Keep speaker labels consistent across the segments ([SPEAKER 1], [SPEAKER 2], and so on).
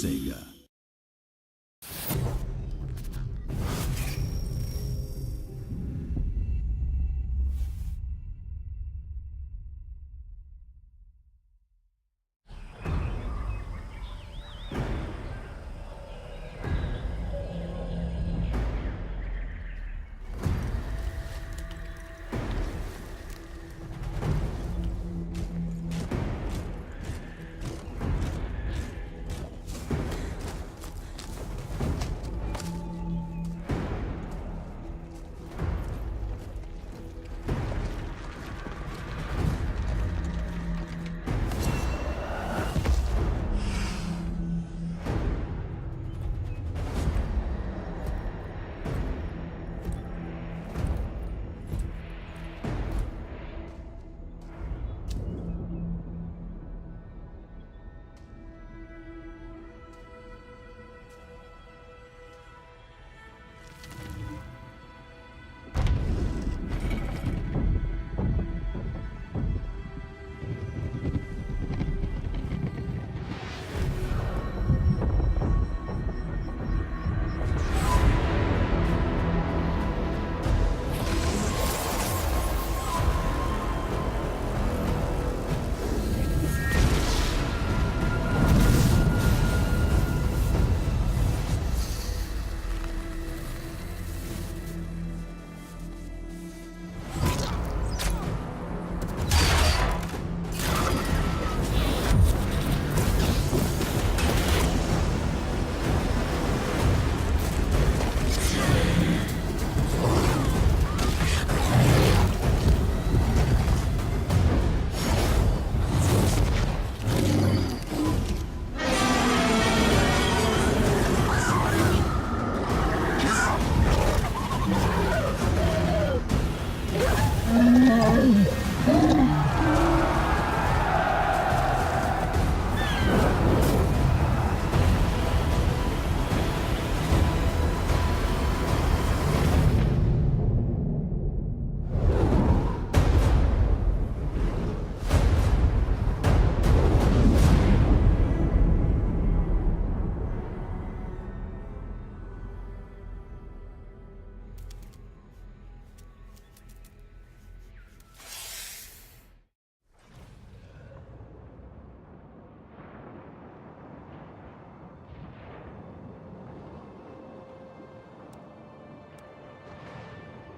[SPEAKER 1] Sega.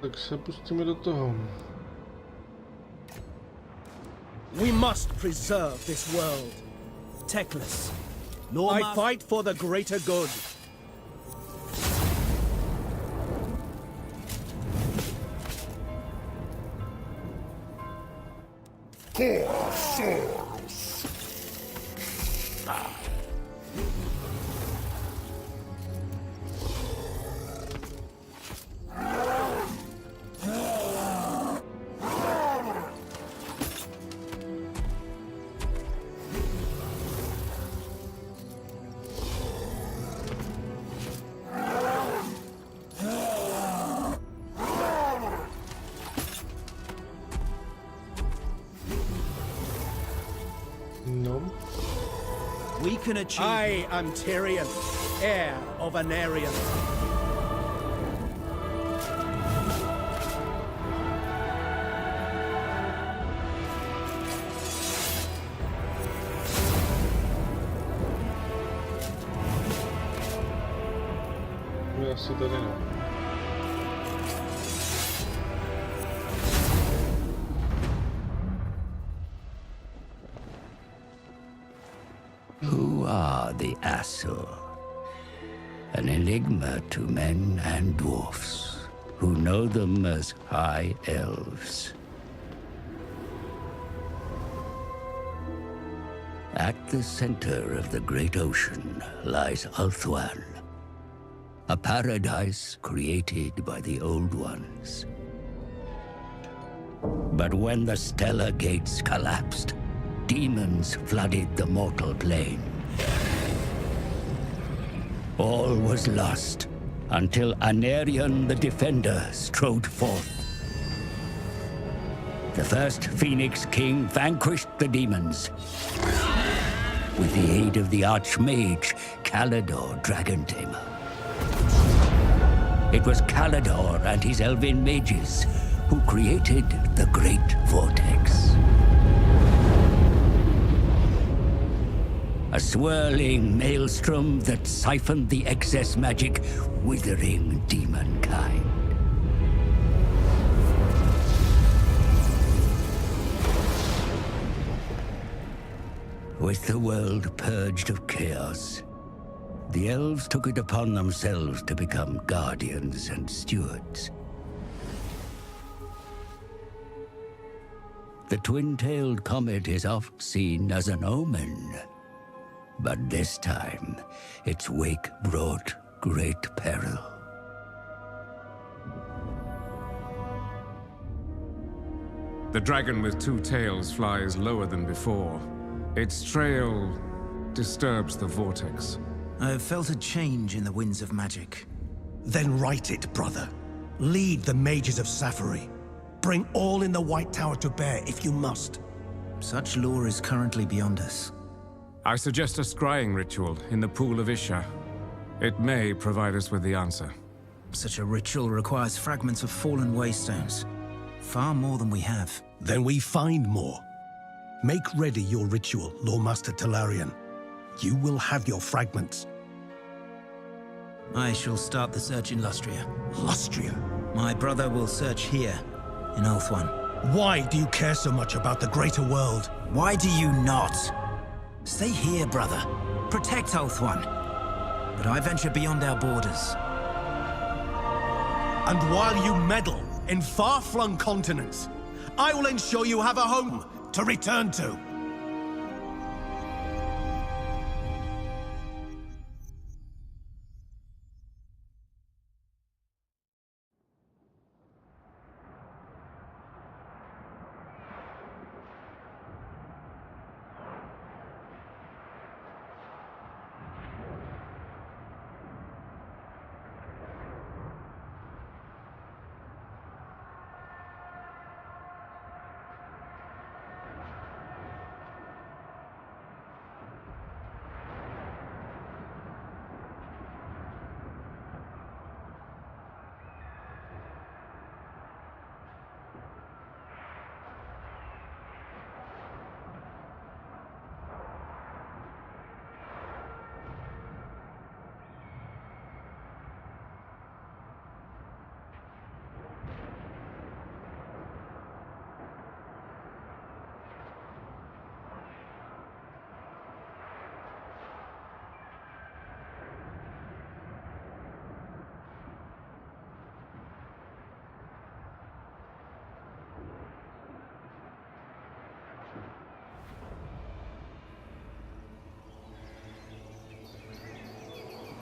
[SPEAKER 2] Tak se pustíme do toho.
[SPEAKER 3] We must preserve this world. Teclis, I fight for the greater good. We can achieve. I am Tyrion, heir of Anarion.
[SPEAKER 2] Asi tady ne.
[SPEAKER 4] Who are the Asur? An enigma to men and dwarfs, who know them as High Elves. At the center of the great ocean lies Ulthuan, a paradise created by the Old Ones. But when the stellar gates collapsed, demons flooded the mortal plane. All was lost until Anarion the Defender strode forth. The first Phoenix King vanquished the demons. With the aid of the Archmage, Calidor Dragon Tamer. It was Calidor and his elven mages who created the Great Vortex. A swirling maelstrom that siphoned the excess magic, withering demonkind. With the world purged of chaos, the elves took it upon themselves to become guardians and stewards. The twin-tailed comet is oft seen as an omen, but this time its wake brought great peril.
[SPEAKER 1] The dragon with two tails flies lower than before. Its trail disturbs the vortex.
[SPEAKER 5] I have felt a change in the winds of magic.
[SPEAKER 3] Then right it, brother. Lead the mages of Safari. Bring all in the White Tower to bear if you must.
[SPEAKER 5] Such lore is currently beyond us.
[SPEAKER 1] I suggest a scrying ritual in the Pool of Isha. It may provide us with the answer.
[SPEAKER 5] Such a ritual requires fragments of fallen waystones. Far more than we have.
[SPEAKER 3] Then we find more. Make ready your ritual, Lawmaster Talarian. You will have your fragments.
[SPEAKER 5] I shall start the search in Lustria.
[SPEAKER 3] Lustria?
[SPEAKER 5] My brother will search here, in Ulthuan.
[SPEAKER 3] Why do you care so much about the greater world?
[SPEAKER 5] Why do you not? Stay here, brother. Protect Ulthuan. But I venture beyond our borders.
[SPEAKER 3] And while you meddle in far-flung continents, I will ensure you have a home to return to.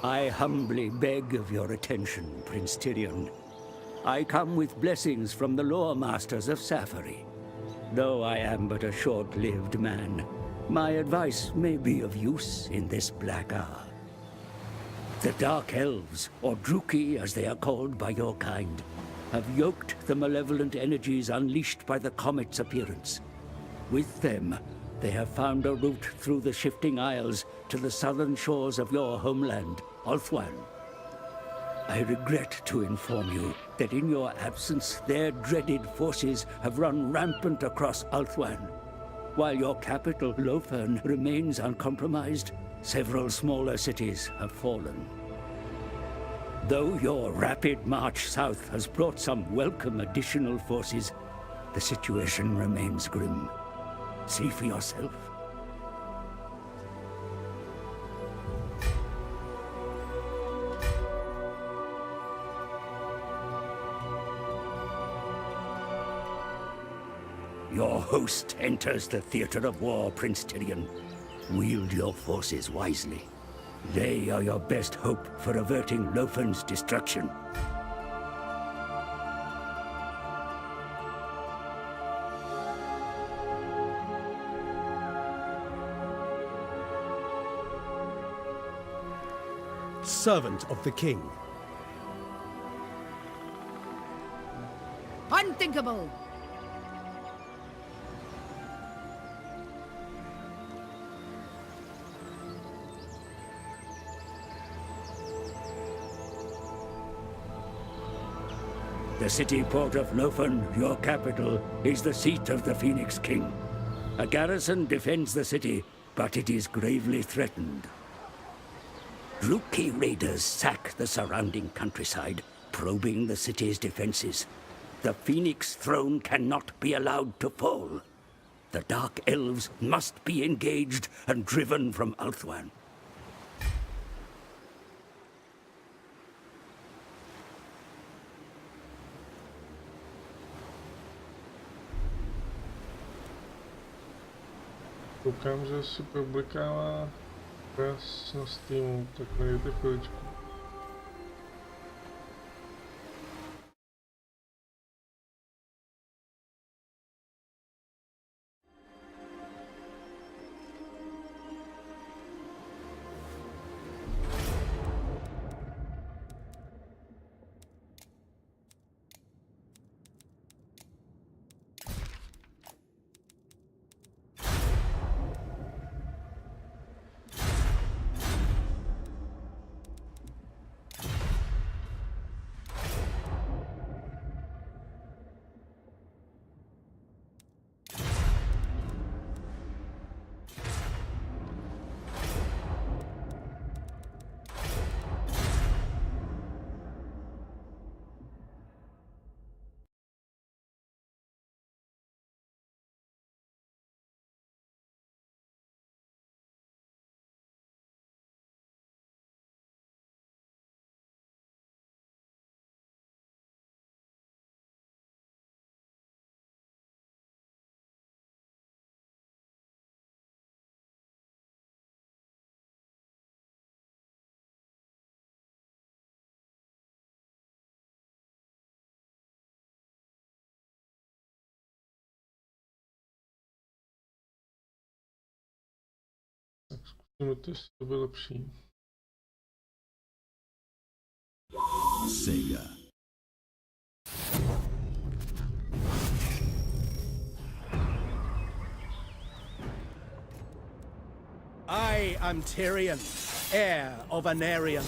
[SPEAKER 4] I humbly beg of your attention, Prince Tyrion. I come with blessings from the lore masters of Safari. Though I am but a short-lived man, my advice may be of use in this black hour. The Dark Elves, or Druki as they are called by your kind, have yoked the malevolent energies unleashed by the comet's appearance. With them, they have found a route through the shifting isles to the southern shores of your homeland, Ulthuan. I regret to inform you that in your absence, their dreaded forces have run rampant across Ulthuan. While your capital, Lofern, remains uncompromised, several smaller cities have fallen. Though your rapid march south has brought some welcome additional forces, the situation remains grim. See for yourself. Your host enters the theater of war, Prince Tyrion. Wield your forces wisely. They are your best hope for averting Lofern's destruction.
[SPEAKER 3] Servant of the king.
[SPEAKER 6] Unthinkable!
[SPEAKER 4] city port of Lofen, your capital, is the seat of the Phoenix King. A garrison defends the city, but it is gravely threatened. Rookie raiders sack the surrounding countryside, probing the city's defenses. The Phoenix throne cannot be allowed to fall. The Dark Elves must be engaged and driven from Ulthuan.
[SPEAKER 2] Koukám, že si publikává press na Steamu, tak mi dejte chviličku. Tak zkusíme to, jestli to bude lepší.
[SPEAKER 3] Sega. I am Tyrion, heir of Anarion.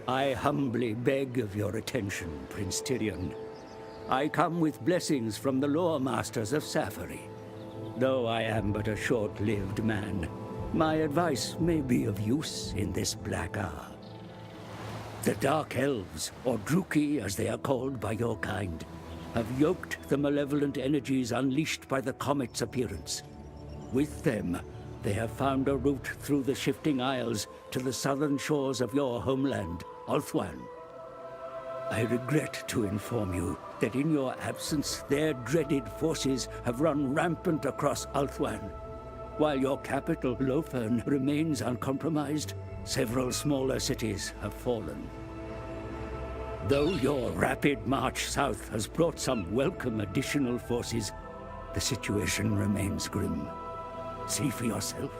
[SPEAKER 4] I humbly beg of your attention, Prince Tyrion. I come with blessings from the lore masters of Safari. Though I am but a short-lived man, my advice may be of use in this black hour. The Dark Elves, or Druki as they are called by your kind, have yoked the malevolent energies unleashed by the comet's appearance. With them, they have found a route through the shifting isles to the southern shores of your homeland, Ulthuan. I regret to inform you that in your absence, their dreaded forces have run rampant across Ulthuan. While your capital, Lofen, remains uncompromised, several smaller cities have fallen. Though your rapid march south has brought some welcome additional forces, the situation remains grim. See for yourself.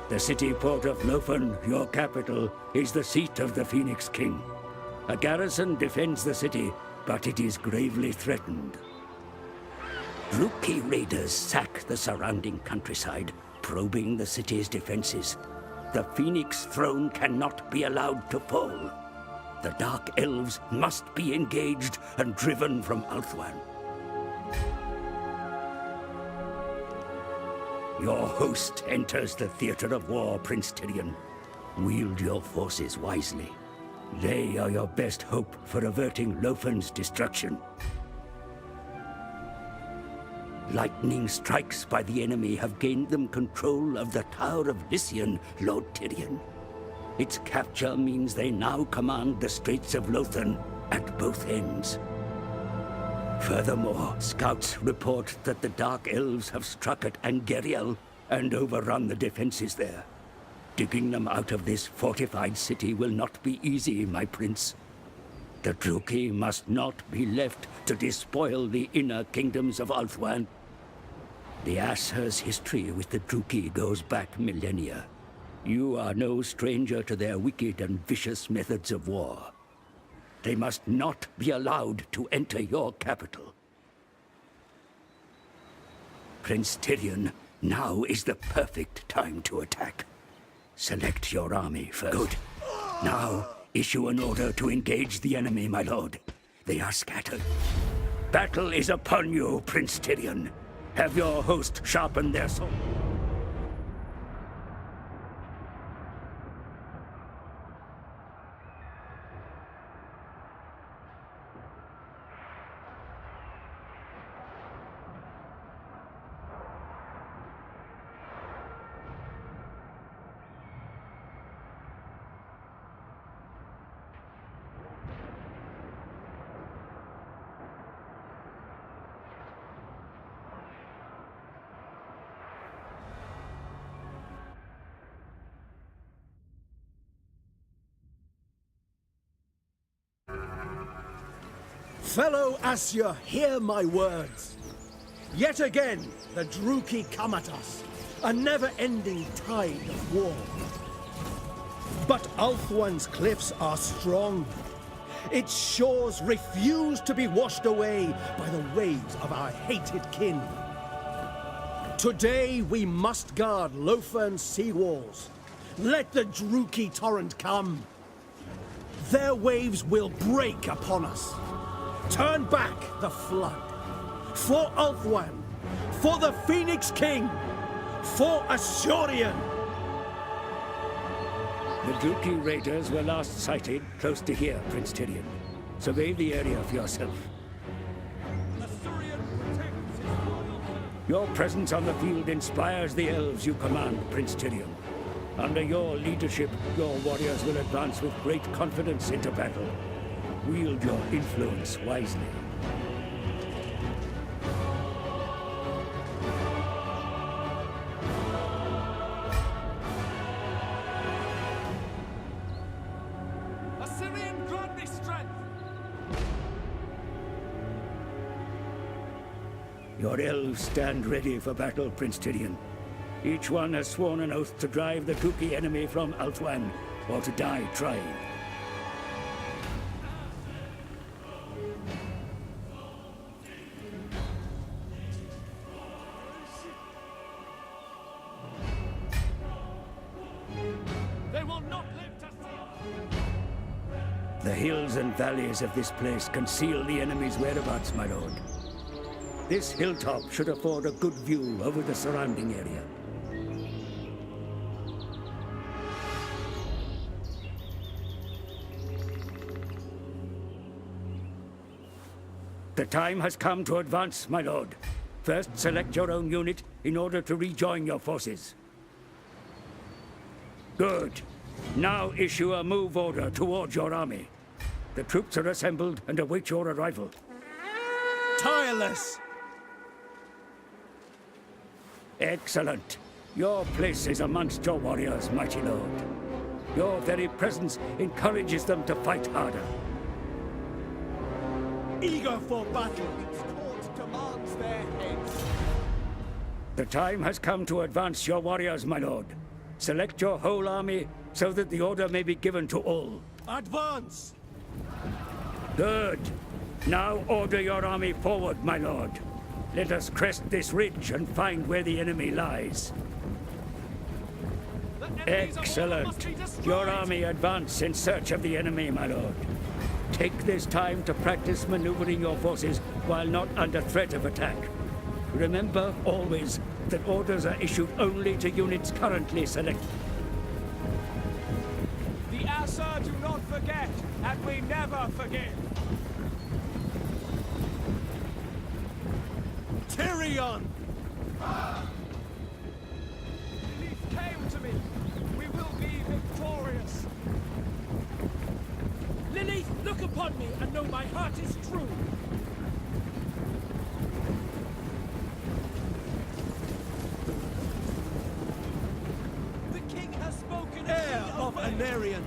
[SPEAKER 4] The city port of Lofen, your capital, is the seat of the Phoenix King. A garrison defends the city, but it is gravely threatened. Rookie raiders sack the surrounding countryside, probing the city's defenses. The Phoenix throne cannot be allowed to fall. The Dark Elves must be engaged and driven from Ulthuan. Your host enters the theater of war, Prince Tyrion. Wield your forces wisely. They are your best hope for averting Lofen's destruction. Lightning strikes by the enemy have gained them control of the Tower of Lycian, Lord Tyrion. Its capture means they now command the Straits of Lothan at both ends. Furthermore, scouts report that the Dark Elves have struck at Angeriel and overrun the defenses there. Digging them out of this fortified city will not be easy, my prince. The Druki must not be left to despoil the inner kingdoms of Ulthuan. The Aesir's history with the Druki goes back millennia. You are no stranger to their wicked and vicious methods of war. They must not be allowed to enter your capital. Prince Tyrion, now is the perfect time to attack. Select your army first. Good. Now, issue an order to engage the enemy, my lord. They are scattered. Battle is upon you, Prince Tyrion. Have your host sharpen their sword.
[SPEAKER 3] Fellow Aesir, hear my words. Yet again, the Druki come at us, a never-ending tide of war. But Ulthuan's cliffs are strong. Its shores refuse to be washed away by the waves of our hated kin. Today we must guard Lofern's sea walls. Let the Druki torrent come. Their waves will break upon us. Turn back the flood. For Ulthuan, for the Phoenix King, for Asurion.
[SPEAKER 4] The Druki raiders were last sighted close to here, Prince Tyrion. Survey the area for yourself. Your presence on the field inspires the elves you command, Prince Tyrion. Under your leadership, your warriors will advance with great confidence into battle. Wield your influence wisely.
[SPEAKER 6] Assyrian, grant me strength!
[SPEAKER 4] Your elves stand ready for battle, Prince Tyrion. Each one has sworn an oath to drive the Druki enemy from Ulthuan, or to die trying. The hills and valleys of this place conceal the enemy's whereabouts, my lord. This hilltop should afford a good view over the surrounding area. The time has come to advance, my lord. First, select your own unit in order to rejoin your forces. Good. Now issue a move order towards your army. The troops are assembled and await your arrival.
[SPEAKER 3] Tireless!
[SPEAKER 4] Excellent. Your place is amongst your warriors, mighty lord. Your very presence encourages them to fight harder.
[SPEAKER 3] Eager for battle!
[SPEAKER 6] Court demands their heads.
[SPEAKER 4] The time has come to advance your warriors, my lord. Select your whole army so that the order may be given to all.
[SPEAKER 3] Advance!
[SPEAKER 4] Good. Now order your army forward, my lord. Let us crest this ridge and find where the enemy lies. Excellent. Your army advance in search of the enemy, my lord. Take this time to practice maneuvering your forces while not under threat of attack. Remember always that orders are issued only to units currently selected.
[SPEAKER 6] The Aesir do not forget, and we never forgive.
[SPEAKER 3] Tyrion!
[SPEAKER 6] Relief came to me. We will be victorious.
[SPEAKER 7] Lilith, look upon me and know my heart is true.
[SPEAKER 3] Anarian.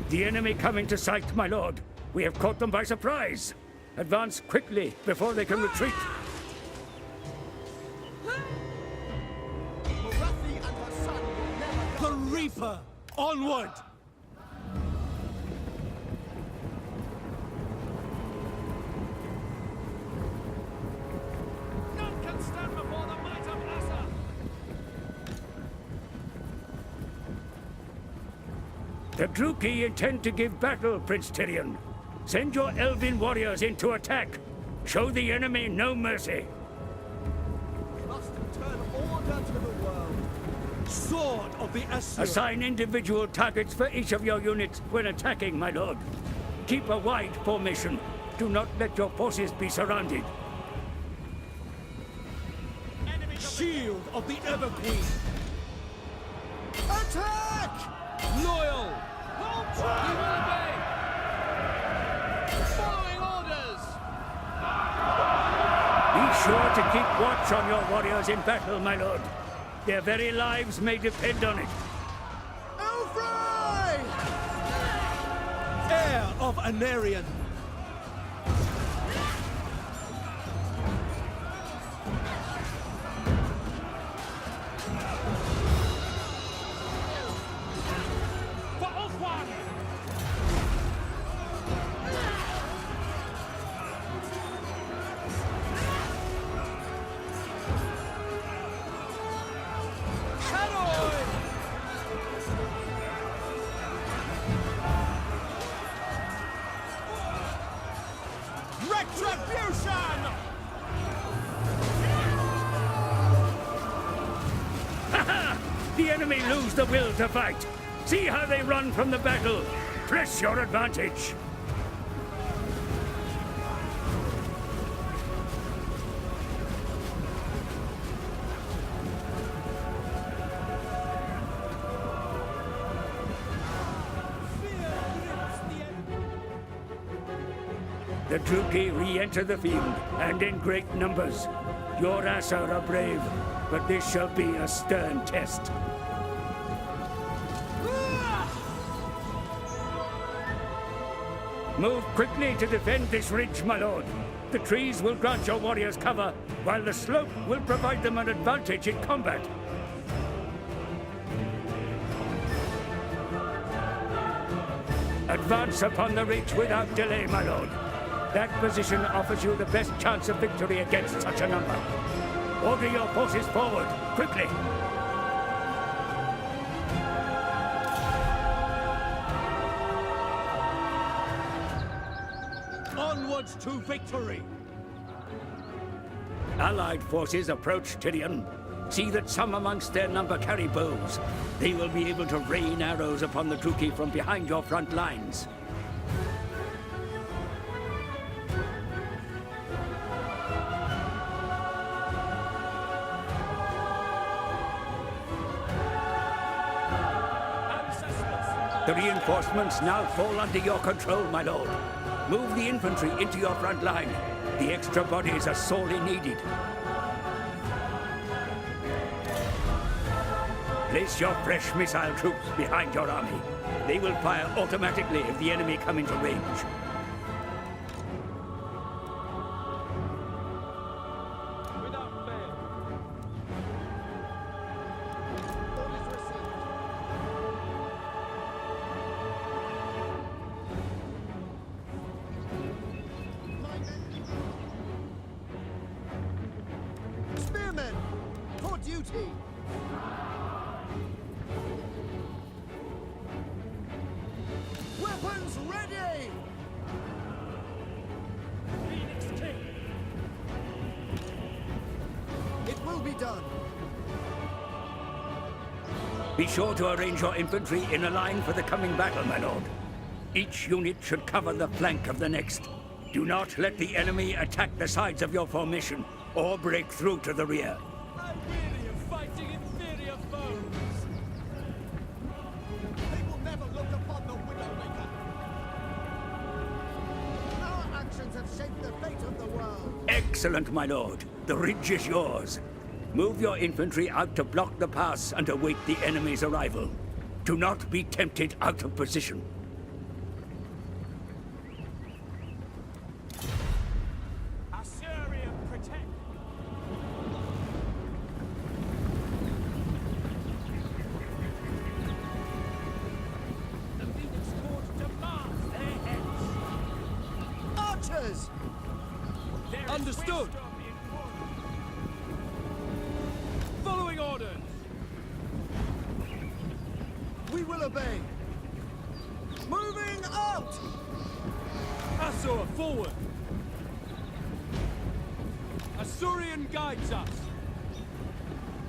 [SPEAKER 4] The enemy come into sight, my lord. We have caught them by surprise. Advance quickly before they can retreat.
[SPEAKER 3] The Reaper! Onward!
[SPEAKER 6] None can stand before the might of Asa!
[SPEAKER 4] The Druki intend to give battle, Prince Tyrion. Send your elven warriors in to attack. Show the enemy no mercy.
[SPEAKER 3] Must turn order to the world. Sword of the Asur.
[SPEAKER 4] Assign individual targets for each of your units when attacking, my lord. Keep a wide formation. Do not let your forces be surrounded.
[SPEAKER 3] Shield of the Evergreen. Attack! Loyal.
[SPEAKER 6] Hold true! We will obey! Following orders!
[SPEAKER 4] Be sure to keep watch on your warriors in battle, my lord. Their very lives may depend on it.
[SPEAKER 3] Elfray! Heir of Anarian.
[SPEAKER 6] For Ulthuan!
[SPEAKER 3] Retribution!
[SPEAKER 4] The enemy lose the will to fight. See how they run from the battle. Press your advantage. The Druki re-enter the field, and in great numbers. Your Asur are brave, but this shall be a stern test. Move quickly to defend this ridge, my lord. The trees will grant your warriors cover, while the slope will provide them an advantage in combat. Advance upon the ridge without delay, my lord. That position offers you the best chance of victory against such a number. Order your forces forward, quickly.
[SPEAKER 3] Onwards to victory!
[SPEAKER 4] Allied forces approach Tyrion. See that some amongst their number carry bows. They will be able to rain arrows upon the Druki from behind your front lines. The reinforcements now fall under your control, my lord. Move the infantry into your front line. The extra bodies are sorely needed. Place your fresh missile troops behind your army. They will fire automatically if the enemy come into range.
[SPEAKER 6] Without fail.
[SPEAKER 3] Spearmen, for duty! Weapons ready!
[SPEAKER 6] Phoenix King!
[SPEAKER 3] It will be done.
[SPEAKER 4] Be sure to arrange your infantry in a line for the coming battle, my lord. Each unit should cover the flank of the next. Do not let the enemy attack the sides of your formation or break through to the rear.
[SPEAKER 6] I weary of fighting inferior foes!
[SPEAKER 3] They will never look upon the Widowmaker. Our actions have shaped the fate of the world.
[SPEAKER 4] Excellent, my lord. The ridge is yours. Move your infantry out to block the pass and await the enemy's arrival. Do not be tempted out of position.
[SPEAKER 6] Assyrian protect. The Phoenix Court demands their heads.
[SPEAKER 3] Archers!
[SPEAKER 6] There is
[SPEAKER 3] Understood.
[SPEAKER 6] wisdom in war. Following orders.
[SPEAKER 3] We will obey. Moving out!
[SPEAKER 6] Assur, forward! Assyrian guides us!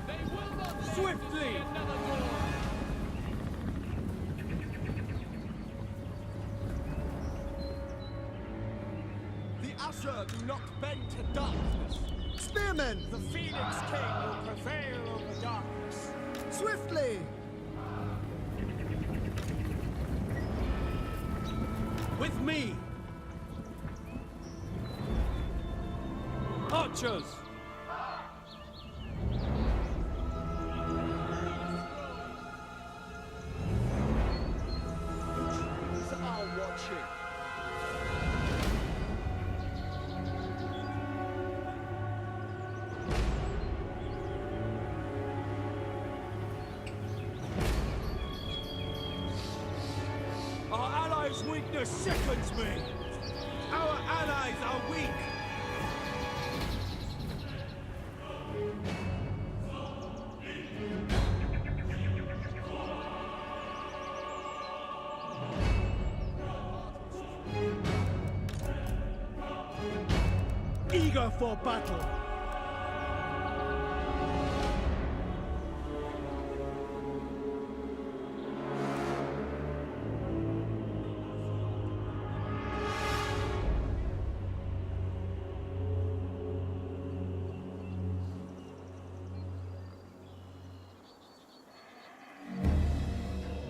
[SPEAKER 6] They will not let
[SPEAKER 3] Swiftly!
[SPEAKER 6] there be another war.
[SPEAKER 3] The Assur do not bend to darkness. Spearmen!
[SPEAKER 6] The Phoenix King will prevail over darkness.
[SPEAKER 3] Swiftly! With me!
[SPEAKER 6] Archers!
[SPEAKER 3] These are watching.
[SPEAKER 6] Our allies' weakness sickens me! Our allies are weak!
[SPEAKER 3] Eager for battle!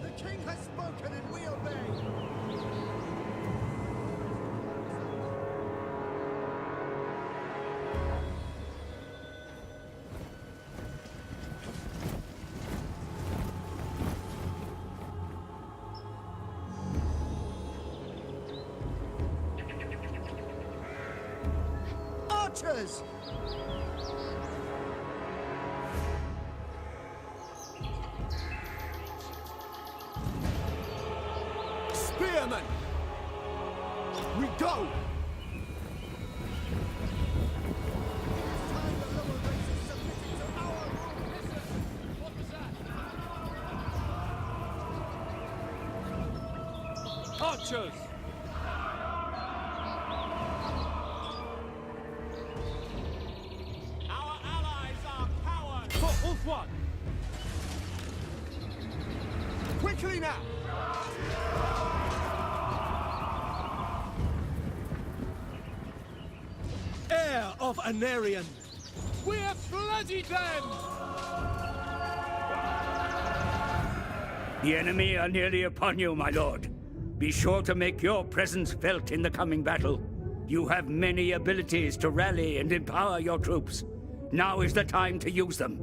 [SPEAKER 3] The king has spoken and we obey! Archers! Spearmen! We go!
[SPEAKER 6] Archers! Our allies are cowards! For Ulthuan!
[SPEAKER 3] Quickly now! Heir of Anarion!
[SPEAKER 6] We have bloodied them!
[SPEAKER 4] The enemy are nearly upon you, my lord. Be sure to make your presence felt in the coming battle. You have many abilities to rally and empower your troops. Now is the time to use them.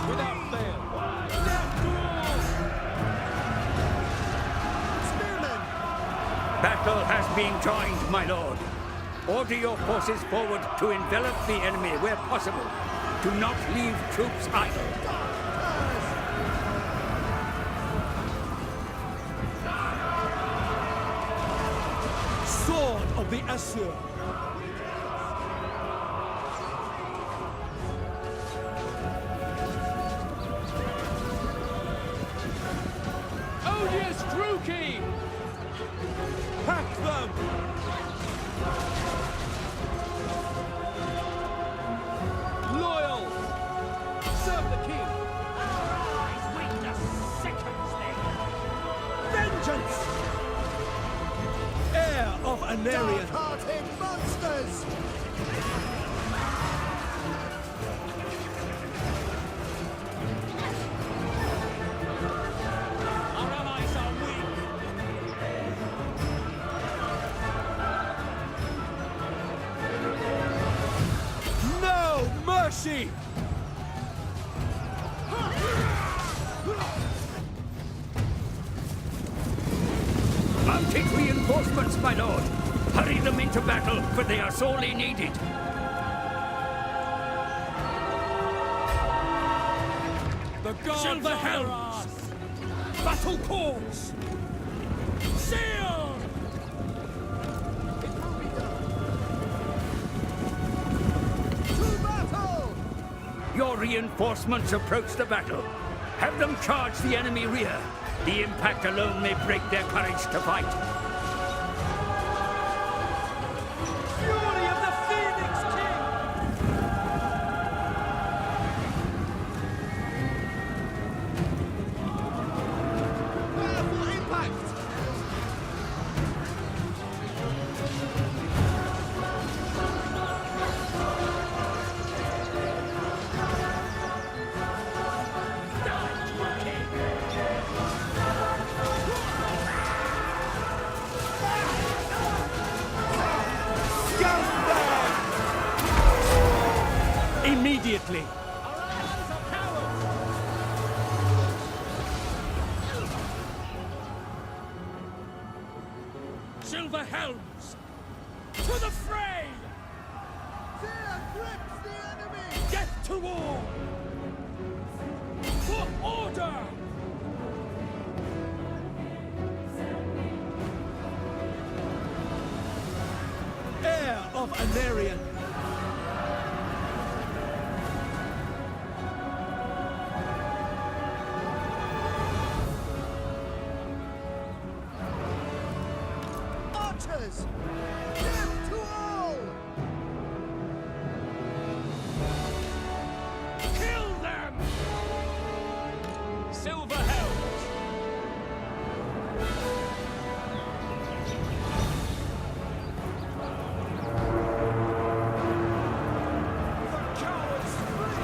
[SPEAKER 6] Without fail!
[SPEAKER 3] Spearmen!
[SPEAKER 4] Battle has been joined, my lord. Order your forces forward to envelop the enemy where possible. Do not leave troops idle.
[SPEAKER 3] Sword of the Assur!
[SPEAKER 6] Odious Druki!
[SPEAKER 3] Pack them!
[SPEAKER 6] Loyal! Serve the king!
[SPEAKER 3] Vengeance! Heir of Anarian!
[SPEAKER 7] Dark-hearted monsters!
[SPEAKER 6] Our allies are weak.
[SPEAKER 3] No mercy!
[SPEAKER 4] Mounted reinforcements, my lord! Hurry them into battle, for they are sorely needed.
[SPEAKER 6] The gods
[SPEAKER 3] Silver
[SPEAKER 6] honor
[SPEAKER 3] helms!
[SPEAKER 6] us.
[SPEAKER 3] Battle calls! Sail!
[SPEAKER 7] To battle!
[SPEAKER 4] Your reinforcements approach the battle. Have them charge the enemy rear. The impact alone may break their courage to fight.
[SPEAKER 6] Fury of the Phoenix King!
[SPEAKER 7] Powerful impact!
[SPEAKER 3] Immediately!
[SPEAKER 6] Our allies are cowards!
[SPEAKER 3] Silver helms!
[SPEAKER 6] To the fray!
[SPEAKER 7] Fear grips the enemy!
[SPEAKER 3] Death to all! For order! Heir of Anarian!
[SPEAKER 7] Archers! Death to all!
[SPEAKER 3] Kill them!
[SPEAKER 6] Silver helms! The cowards flee!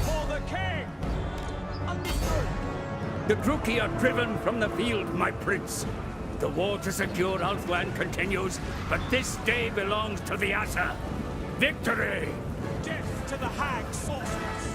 [SPEAKER 6] For the king!
[SPEAKER 7] Understood!
[SPEAKER 4] The Druki are driven from the field, my prince. The war to secure Ulthuan continues, but this day belongs to the Asa. Victory!
[SPEAKER 6] Death to the hag sorceress!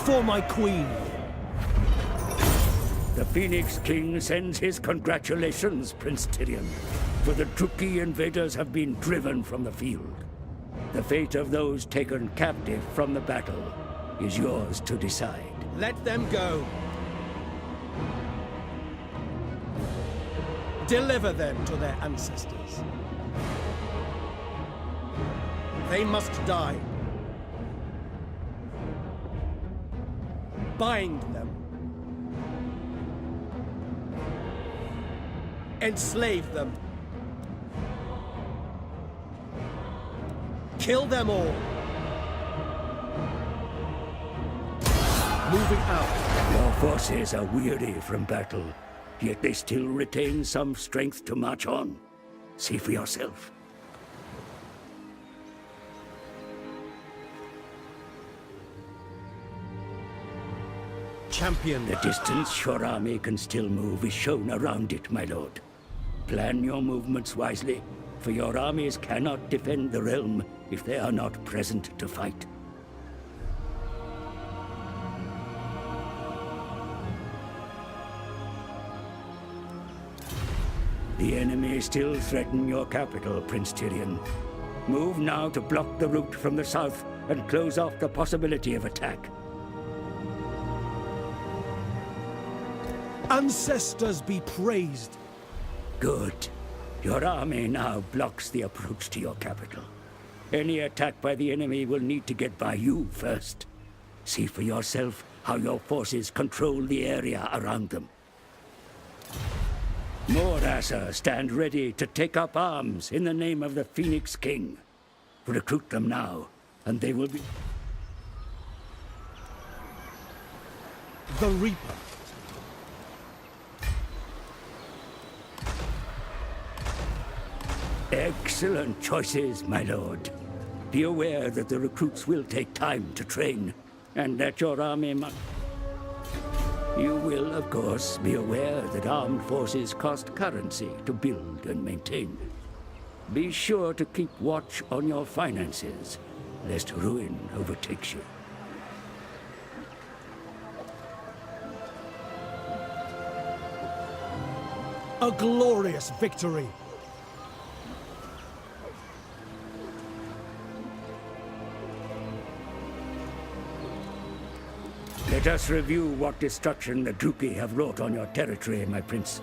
[SPEAKER 3] For my queen!
[SPEAKER 4] The Phoenix King sends his congratulations, Prince Tyrion, for the Druki invaders have been driven from the field. The fate of those taken captive from the battle is yours to decide.
[SPEAKER 3] Let them go. Deliver them to their ancestors. They must die. Bind them. Enslave them. Kill them all. Moving out.
[SPEAKER 4] Your forces are weary from battle, yet they still retain some strength to march on. See for yourself.
[SPEAKER 3] Champion.
[SPEAKER 4] The distance your army can still move is shown around it, my lord. Plan your movements wisely, for your armies cannot defend the realm if they are not present to fight. The enemy still threaten your capital, Prince Tyrion. Move now to block the route from the south and close off the possibility of attack.
[SPEAKER 3] Ancestors be praised.
[SPEAKER 4] Good. Your army now blocks the approach to your capital. Any attack by the enemy will need to get by you first. See for yourself how your forces control the area around them. More Asa stand ready to take up arms in the name of the Phoenix King. Recruit them now, and they will be...
[SPEAKER 3] The Reaper.
[SPEAKER 4] Excellent choices, my lord. Be aware that the recruits will take time to train, and that your army must... You will, of course, be aware that armed forces cost currency to build and maintain. Be sure to keep watch on your finances, lest ruin overtakes you.
[SPEAKER 3] A glorious victory!
[SPEAKER 4] Let us review what destruction the Druki have wrought on your territory, my prince.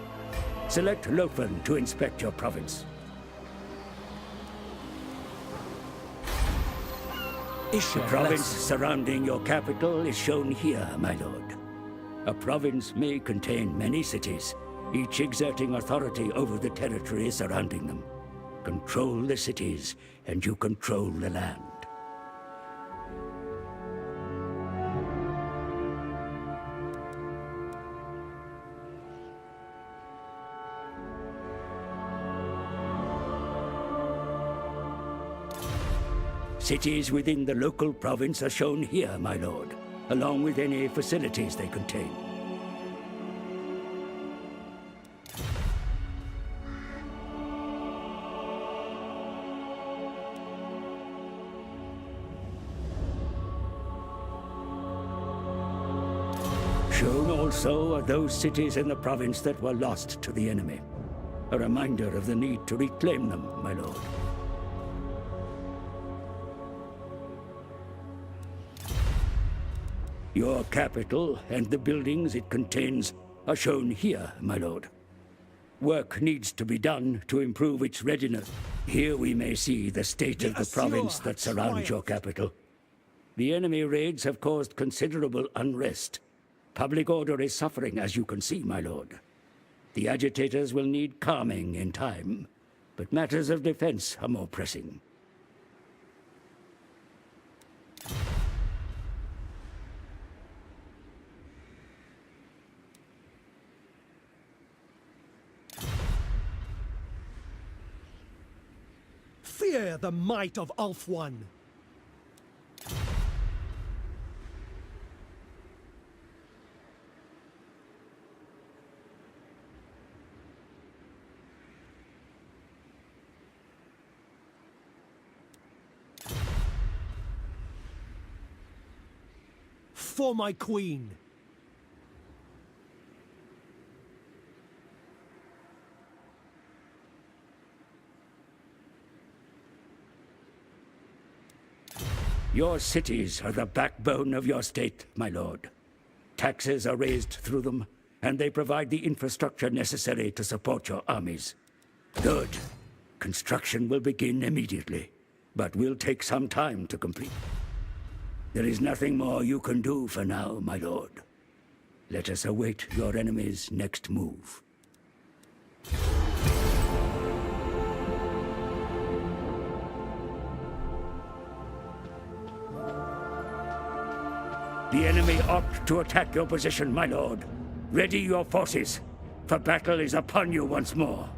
[SPEAKER 4] Select Lofen to inspect your province. The province surrounding your capital is shown here, my lord. A province may contain many cities, each exerting authority over the territory surrounding them. Control the cities, and you control the land. Cities within the local province are shown here, my lord, along with any facilities they contain. Shown also are those cities in the province that were lost to the enemy. A reminder of the need to reclaim them, my lord. Your capital and the buildings it contains are shown here, my lord. Work needs to be done to improve its readiness. Here we may see the state of the province that surrounds your capital. The enemy raids have caused considerable unrest. Public order is suffering, as you can see, my lord. The agitators will need calming in time, but matters of defense are more pressing.
[SPEAKER 3] Fear the might of Ulfwan! For my queen!
[SPEAKER 4] Your cities are the backbone of your state, my lord. Taxes are raised through them, and they provide the infrastructure necessary to support your armies. Good. Construction will begin immediately, but will take some time to complete. There is nothing more you can do for now, my lord. Let us await your enemy's next move. The enemy ought to attack your position, my lord. Ready your forces, for battle is upon you once more.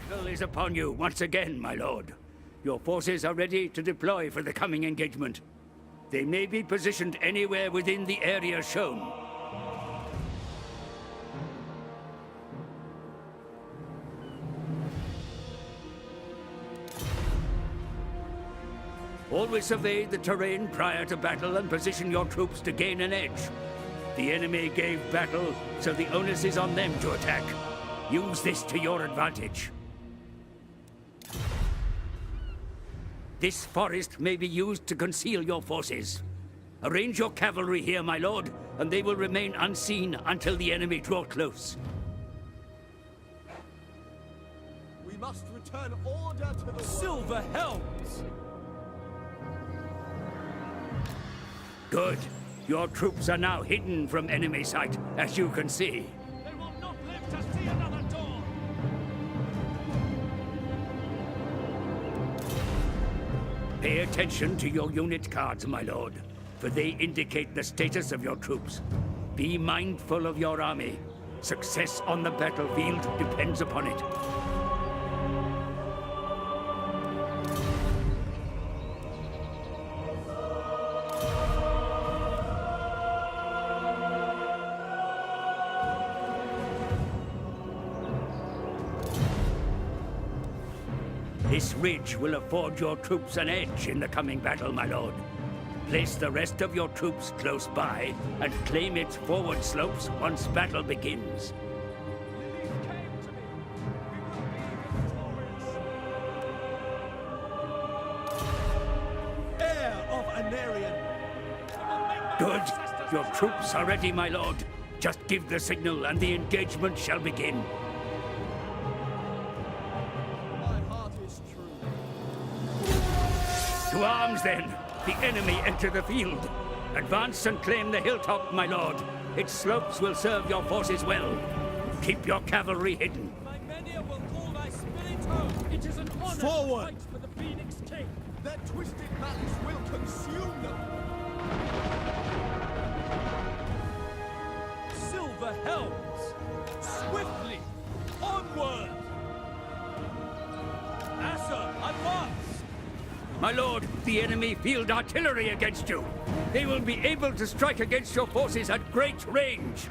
[SPEAKER 4] Battle is upon you once again, my lord. Your forces are ready to deploy for the coming engagement. They may be positioned anywhere within the area shown. Always survey the terrain prior to battle and position your troops to gain an edge. The enemy gave battle, so the onus is on them to attack. Use this to your advantage. This forest may be used to conceal your forces. Arrange your cavalry here, my lord, and they will remain unseen until the enemy draw close.
[SPEAKER 7] We must return order to the
[SPEAKER 6] Silver helms!
[SPEAKER 4] Good. Your troops are now hidden from enemy sight, as you can see.
[SPEAKER 6] They will not live to see another dawn!
[SPEAKER 4] Pay attention to your unit cards, my lord, for they indicate the status of your troops. Be mindful of your army. Success on the battlefield depends upon it. This ridge will afford your troops an edge in the coming battle, my lord. Place the rest of your troops close by and claim its forward slopes once battle begins.
[SPEAKER 6] Lilies came to me. We will be victorious.
[SPEAKER 3] Heir of Anarian!
[SPEAKER 4] Good. Your troops are ready, my lord. Just give the signal and the engagement shall begin.
[SPEAKER 7] My heart is true.
[SPEAKER 4] To arms, then! The enemy enter the field. Advance and claim the hilltop, my lord. Its slopes will serve your forces well. Keep your cavalry hidden.
[SPEAKER 6] My many will call thy spirit home. It is an honor
[SPEAKER 3] Forward!
[SPEAKER 6] to fight for the Phoenix King.
[SPEAKER 7] Their twisted malice will consume them.
[SPEAKER 6] Silver helms! Swiftly! Onward! Asa, advance!
[SPEAKER 4] My lord, the enemy field artillery against you. They will be able to strike against your forces at great range.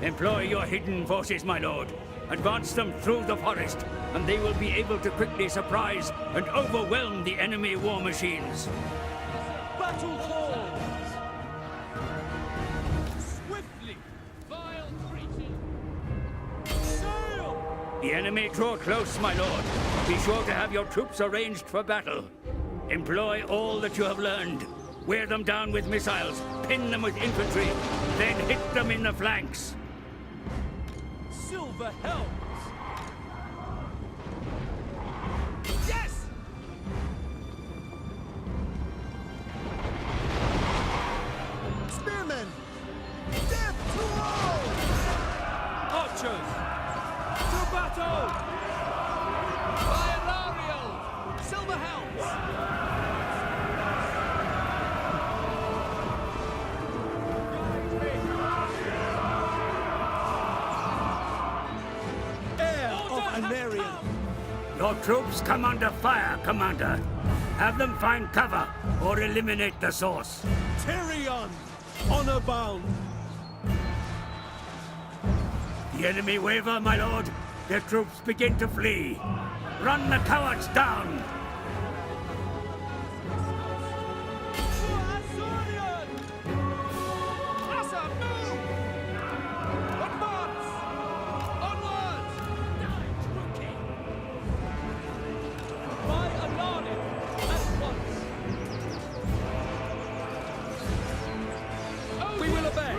[SPEAKER 4] Employ your hidden forces, my lord. Advance them through the forest, and they will be able to quickly surprise and overwhelm the enemy war machines.
[SPEAKER 6] Battle falls! Swiftly! Vile creature! Sail!
[SPEAKER 4] The enemy draw close, my lord. Be sure to have your troops arranged for battle. Employ all that you have learned. Wear them down with missiles, pin them with infantry, then hit them in the flanks.
[SPEAKER 6] Silver helms!
[SPEAKER 7] Yes! Spearmen! Death to all!
[SPEAKER 6] Archers! To battle!
[SPEAKER 7] By Silver helms!
[SPEAKER 3] Heir of Anarian!
[SPEAKER 4] Your troops come under fire, Commander. Have them find cover or eliminate the source.
[SPEAKER 3] Tyrion! Honor bound!
[SPEAKER 4] The enemy waver, my lord. Their troops begin to flee. Run the cowards down!
[SPEAKER 6] Azorian! Asa, move! Advance! Onward! Die, rookie! By Aladdin, at once! We will obey!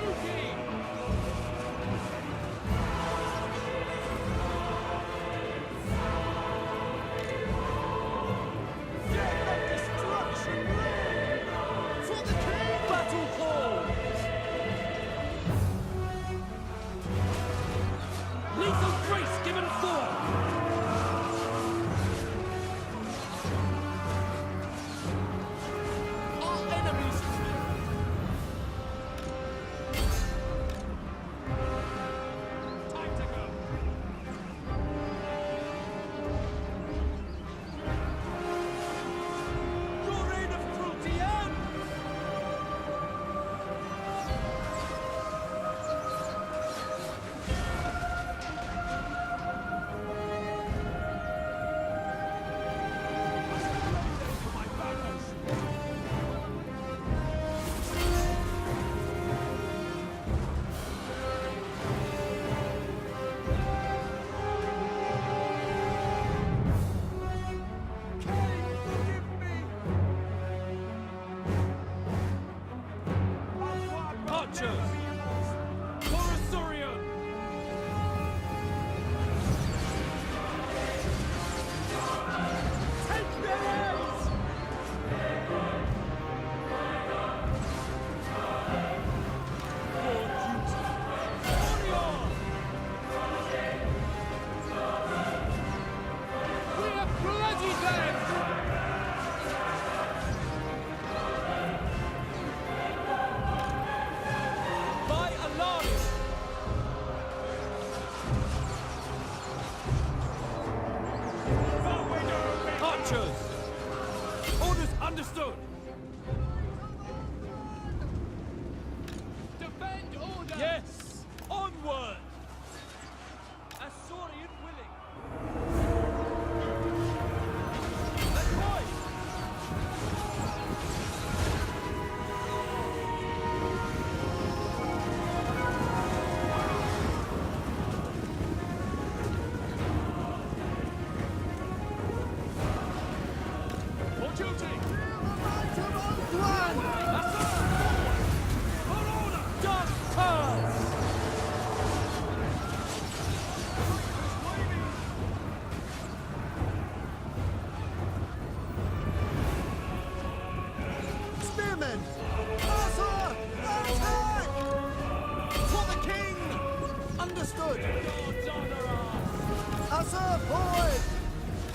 [SPEAKER 7] Understood!
[SPEAKER 6] Gods honor us!
[SPEAKER 7] Hussar, forward!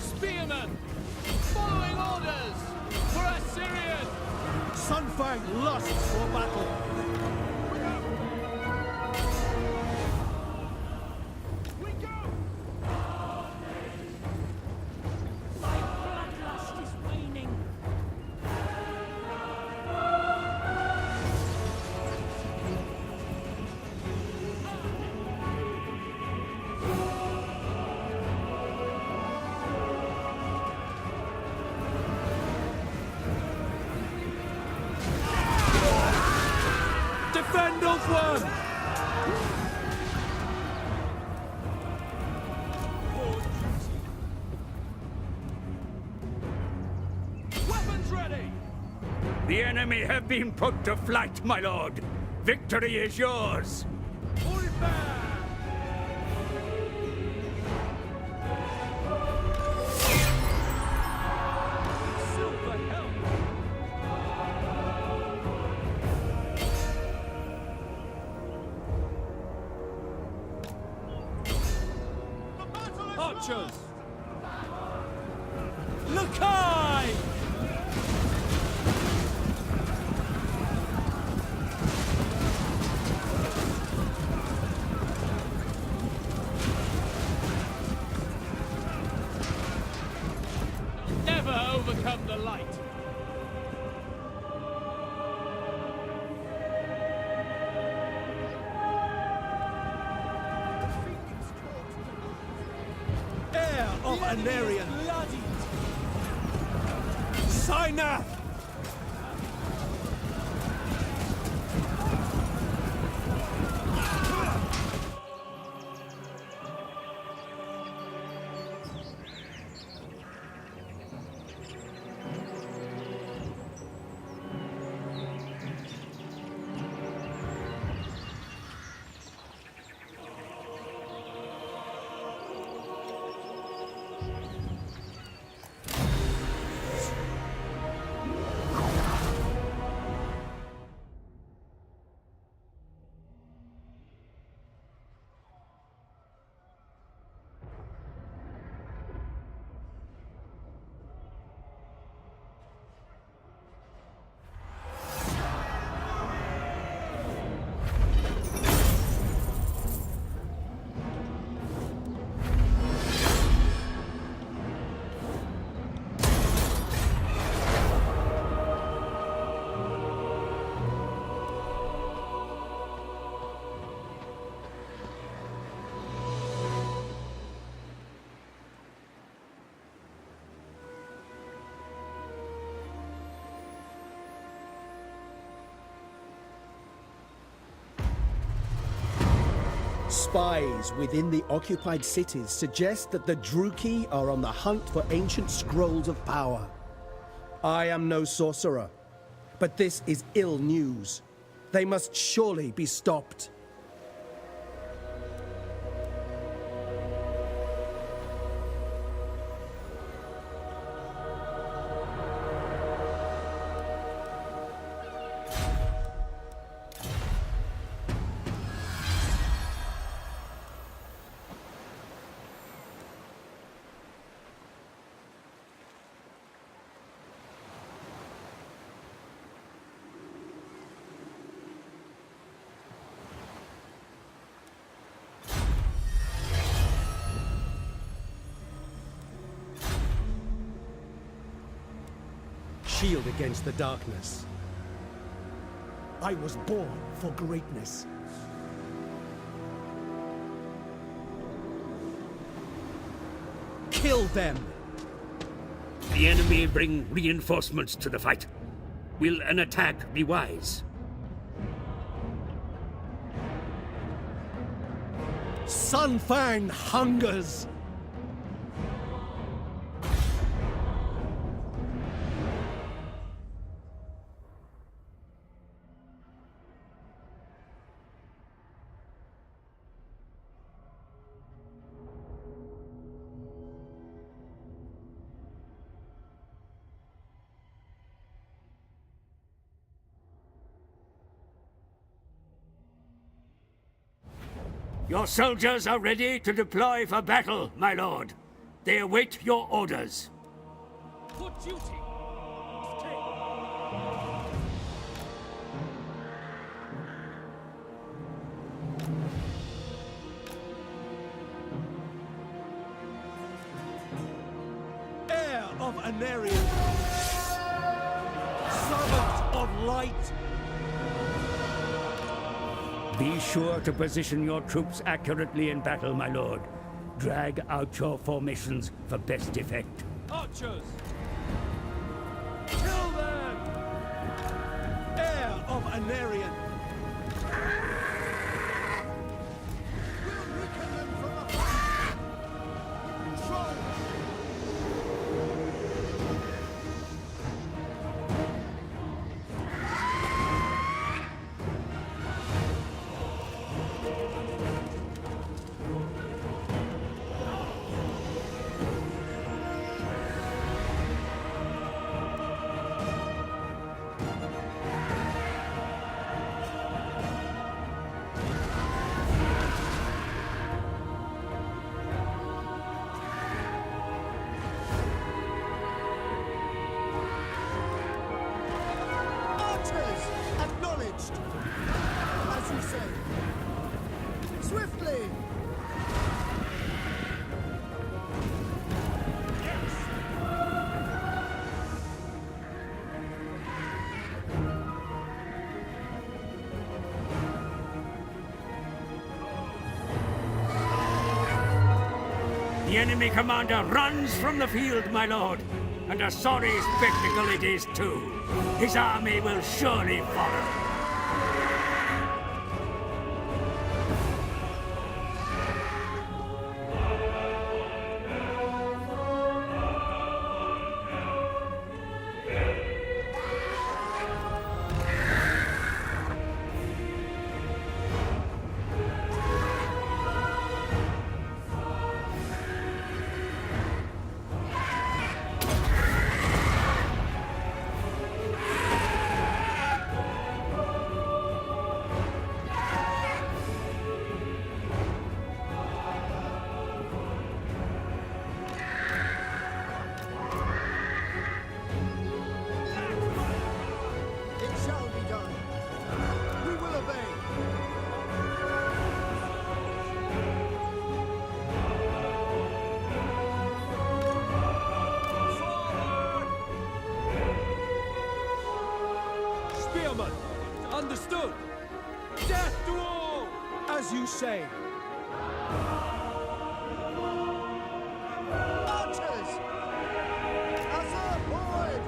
[SPEAKER 6] Spearmen! Following orders! For Assyrian!
[SPEAKER 3] Sunfang lusts for battle.
[SPEAKER 6] We go!
[SPEAKER 4] My bloodlust is waning.
[SPEAKER 3] Defend of one!
[SPEAKER 6] Weapons ready!
[SPEAKER 4] The enemy have been put to flight, my lord. Victory is yours.
[SPEAKER 6] Silver helm! Archers! Lakai! Never overcome the light!
[SPEAKER 3] Heir of Anarian. Signer! Spies within the occupied cities suggest that the Druki are on the hunt for ancient scrolls of power. I am no sorcerer, but this is ill news. They must surely be stopped. Shield against the darkness. I was born for greatness. Kill them!
[SPEAKER 4] The enemy bring reinforcements to the fight. Will an attack be wise?
[SPEAKER 3] Sunfang hungers!
[SPEAKER 4] Your soldiers are ready to deploy for battle, my lord. They await your orders.
[SPEAKER 6] For duty.
[SPEAKER 3] Heir of Anarian, servant of light.
[SPEAKER 4] Be sure to position your troops accurately in battle, my lord. Drag out your formations for best effect.
[SPEAKER 6] Archers! Kill them!
[SPEAKER 3] Heir of Anarian.
[SPEAKER 7] We'll weaken them from afar. Control. Archers! Acknowledged! As you say. Swiftly!
[SPEAKER 4] The enemy commander runs from the field, my lord. And a sorry spectacle it is, too. His army will surely follow.
[SPEAKER 7] It shall be done. We will obey.
[SPEAKER 6] Spearmen! Understood! Death to all!
[SPEAKER 3] As you say.
[SPEAKER 7] Archers! Azure forward!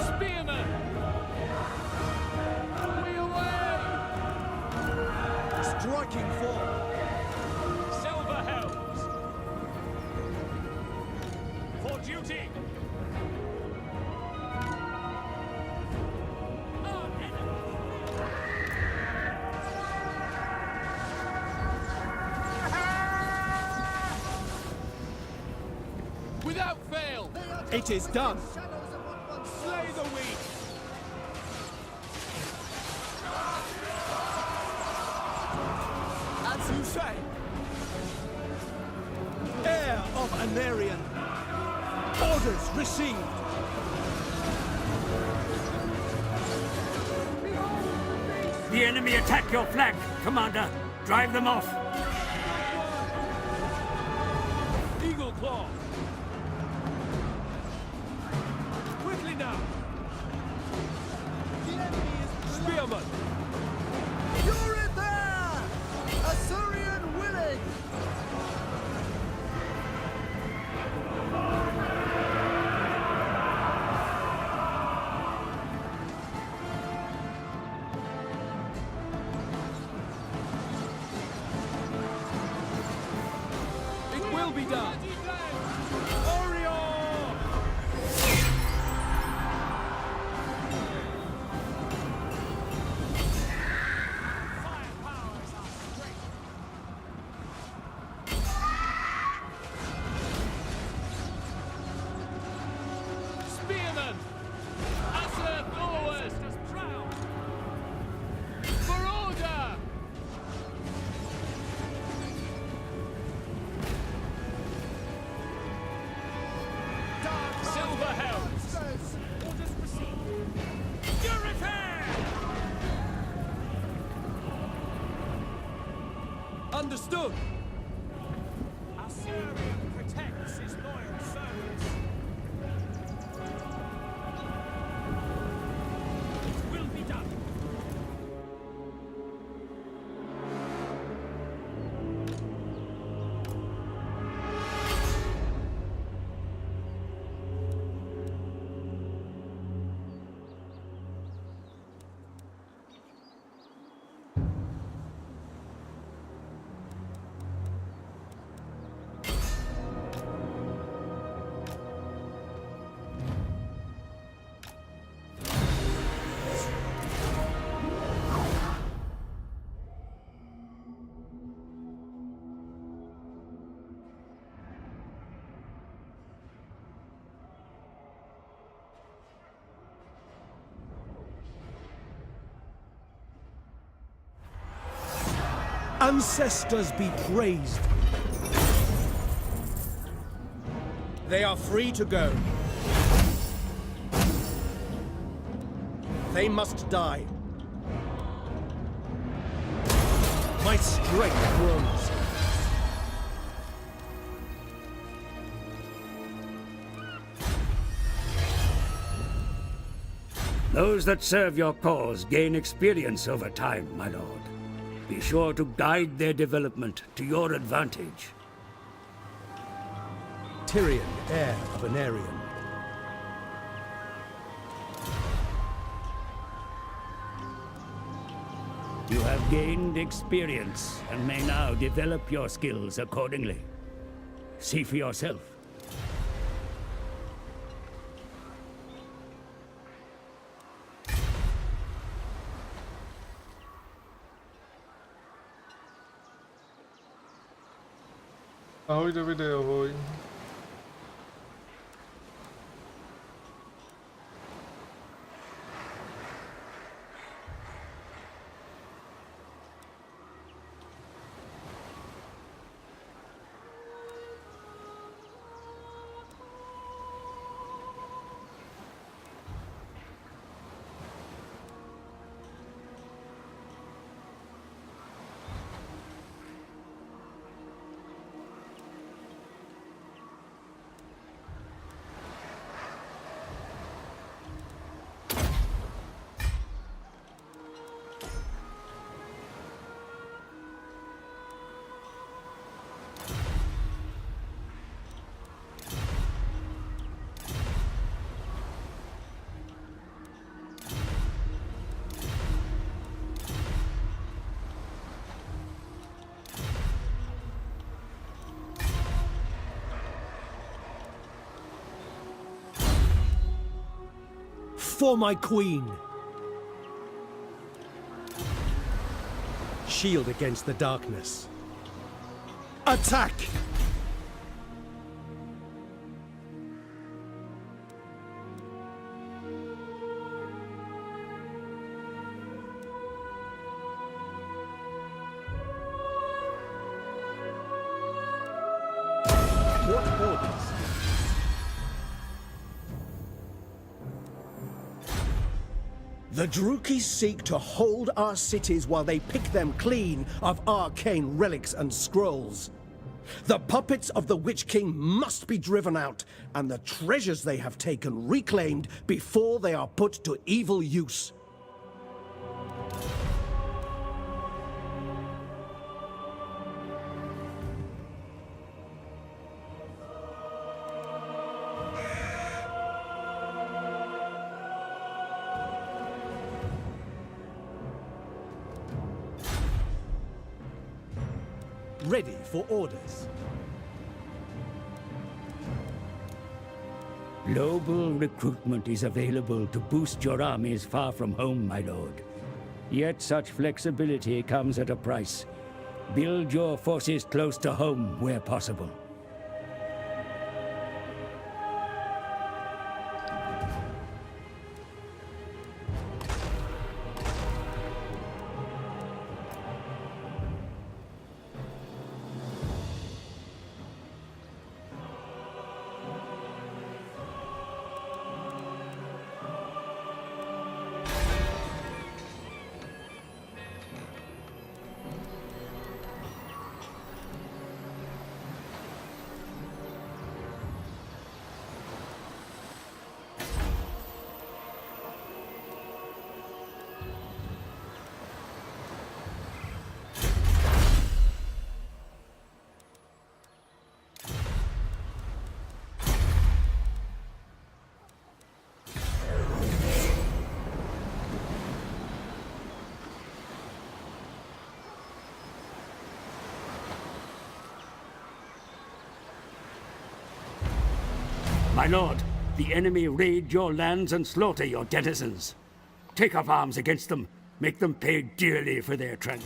[SPEAKER 6] Spearmen! We away!
[SPEAKER 3] Striking forth.
[SPEAKER 6] Silver helms! For duty! Without fail!
[SPEAKER 3] It is done.
[SPEAKER 7] Shadows of what once
[SPEAKER 6] Slay the weak!
[SPEAKER 3] As you say. Heir of Anarian. Orders received.
[SPEAKER 4] The enemy attack your flank, commander. Drive them off.
[SPEAKER 6] Eagle claw! Quickly now!
[SPEAKER 7] the enemy is
[SPEAKER 6] Spearmen!
[SPEAKER 7] You're it there! Assyrian willing!
[SPEAKER 6] It will be done! Orion! Firepower is our strength! Spearmen! Asser forward! For order!
[SPEAKER 3] Understood.
[SPEAKER 6] Assyrian protects his loyal servants. It will be done.
[SPEAKER 3] Ancestors be praised. They are free to go. They must die. My strength grows.
[SPEAKER 4] Those that serve your cause gain experience over time, my lord. Be sure to guide their development to your advantage.
[SPEAKER 3] Tyrion, heir of an Aryan.
[SPEAKER 4] You have gained experience and may now develop your skills accordingly. See for yourself.
[SPEAKER 2] Ahoj Davide, ahoj.
[SPEAKER 3] For my queen. Shield against the darkness. Attack! What orders? The Druki seek to hold our cities while they pick them clean of arcane relics and scrolls. The puppets of the Witch King must be driven out, and the treasures they have taken reclaimed before they are put to evil use. Ready for orders.
[SPEAKER 4] Global recruitment is available to boost your armies far from home, my lord. Yet such flexibility comes at a price. Build your forces close to home where possible. My lord, the enemy raid your lands and slaughter your denizens. Take up arms against them. Make them pay dearly for their treasure.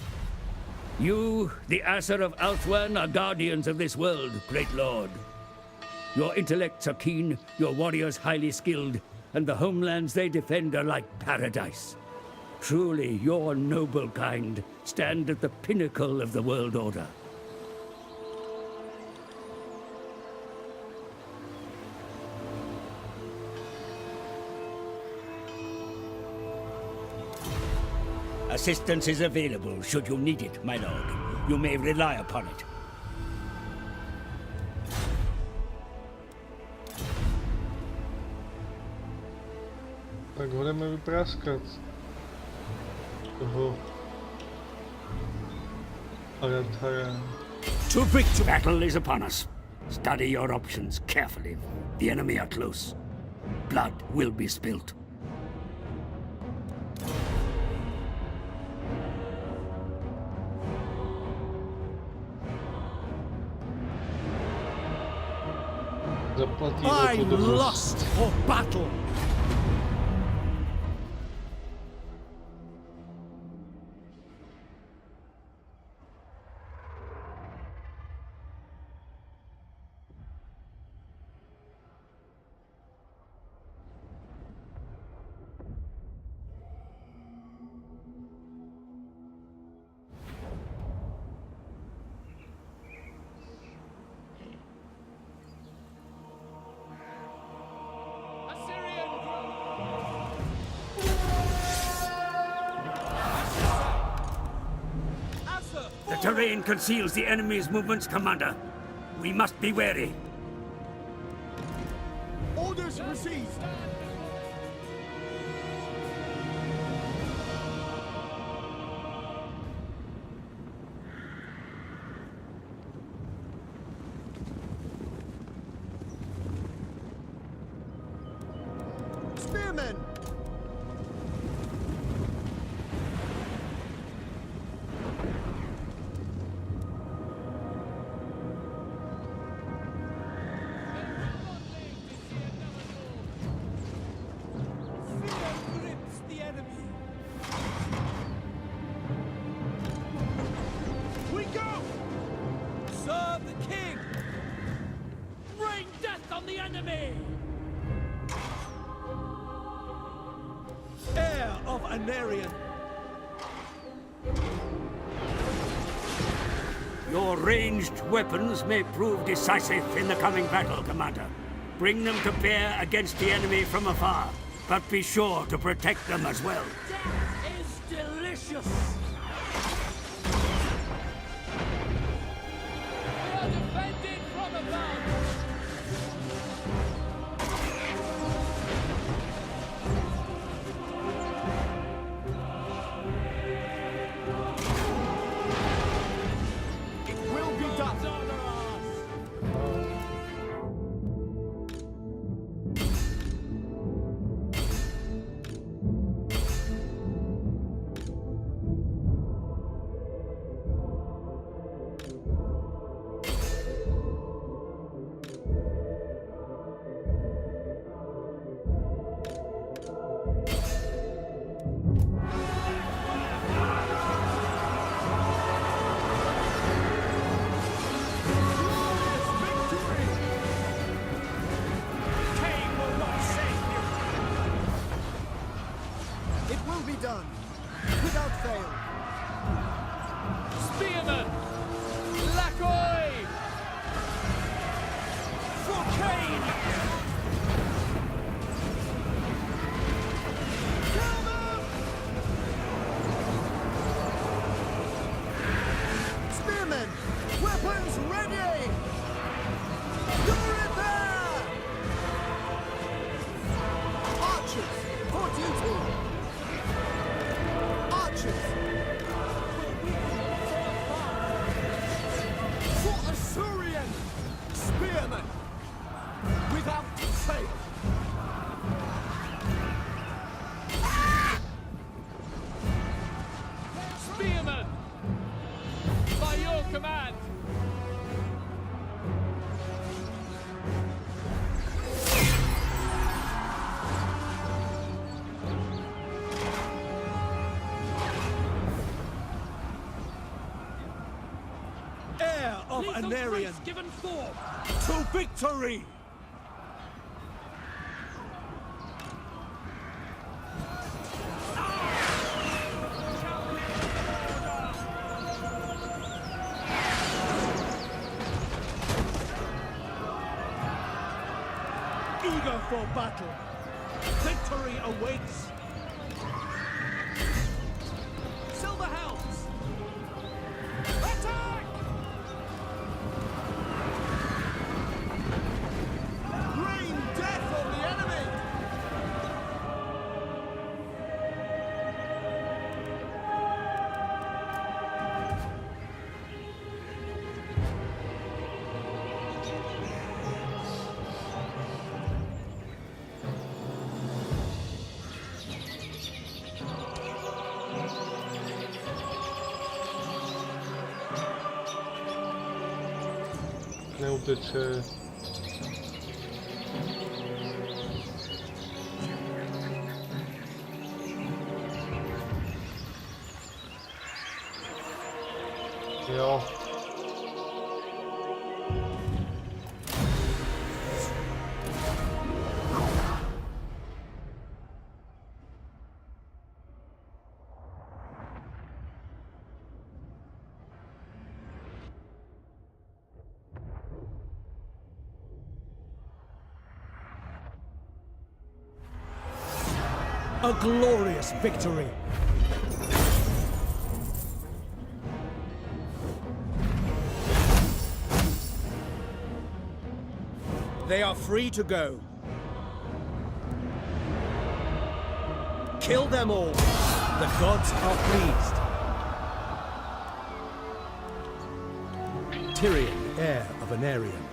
[SPEAKER 4] You, the Aesir of Althwan, are guardians of this world, great lord. Your intellects are keen, your warriors highly skilled, and the homelands they defend are like paradise. Truly, your noble kind stand at the pinnacle of the world order. Assistance is available should you need it, my lord. You may rely upon it.
[SPEAKER 2] Tak ho jdeme vypráskat. Toho Aranthara.
[SPEAKER 4] To victory! Battle is upon us. Study your options carefully. The enemy are close. Blood will be spilt.
[SPEAKER 2] Zaplatí za
[SPEAKER 3] I
[SPEAKER 2] podobnost.
[SPEAKER 3] lust for battle.
[SPEAKER 6] Assyrian group! Asa!
[SPEAKER 4] The terrain conceals the enemy's movements, Commander. We must be wary.
[SPEAKER 7] Orders received. Spearmen!
[SPEAKER 6] Fear grips the enemy. We go! Serve the king! Rain death on the enemy!
[SPEAKER 3] Heir of Anarion.
[SPEAKER 4] Your ranged weapons may prove decisive in the coming battle, Commander. Bring them to bear against the enemy from afar, but be sure to protect them as well.
[SPEAKER 6] Death is delicious! We are defended from above!
[SPEAKER 7] It will be done.
[SPEAKER 6] Honor us!
[SPEAKER 7] It will be done. Without fail.
[SPEAKER 6] Spearman! Lakoi! For Cain!
[SPEAKER 7] Kill them! Spearmen! Weapons ready! To repair! Archers! For duty! Archers! For Assyrian! Spearmen! Without fail!
[SPEAKER 6] Spearman! By your command!
[SPEAKER 3] heir of
[SPEAKER 6] Lethal
[SPEAKER 3] Anarion,
[SPEAKER 6] grace given form!
[SPEAKER 3] to victory! Eager for battle, victory awaits!
[SPEAKER 6] Silver helms! Attack!
[SPEAKER 7] Rain death on the enemy!
[SPEAKER 2] Nie utecze. Jo.
[SPEAKER 3] A glorious victory! They are free to go. Kill them all. The gods are pleased. Tyrion, heir of Anarion.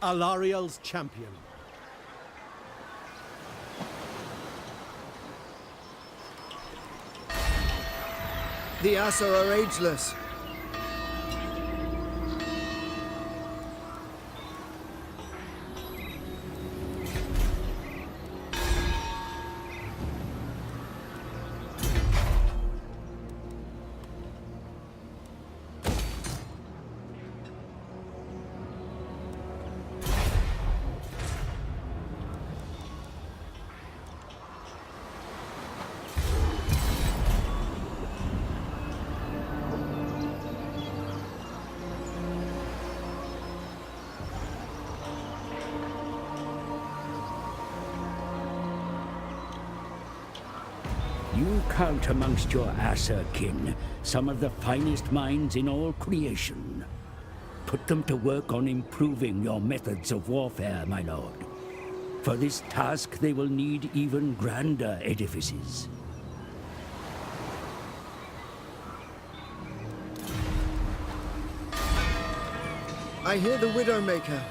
[SPEAKER 3] Alariel's champion.
[SPEAKER 7] The Asa are ageless.
[SPEAKER 4] You count amongst your Aser kin some of the finest minds in all creation. Put them to work on improving your methods of warfare, my lord. For this task, they will need even grander edifices.
[SPEAKER 7] I hear the Widowmaker.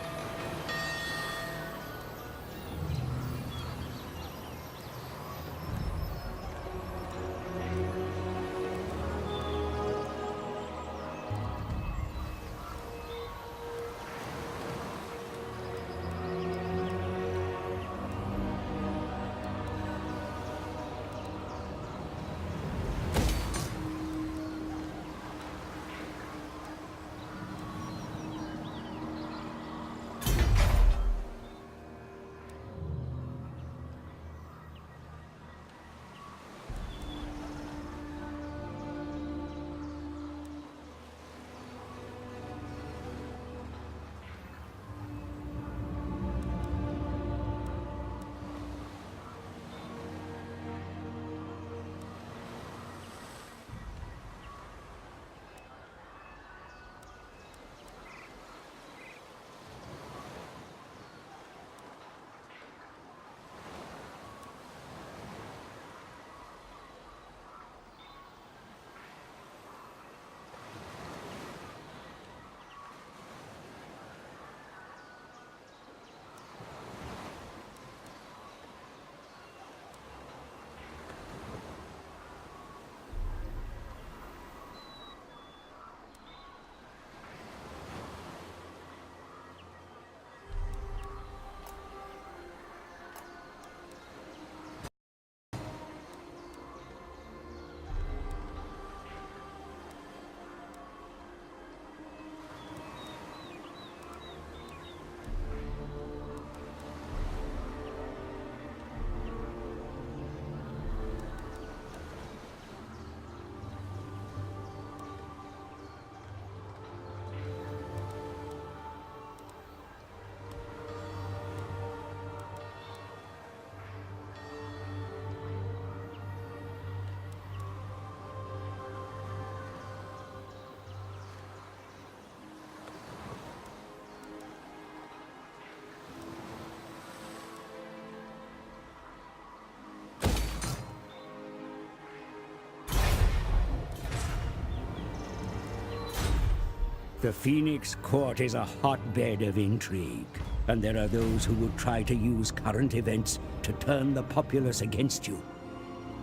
[SPEAKER 4] The Phoenix Court is a hotbed of intrigue, and there are those who would try to use current events to turn the populace against you.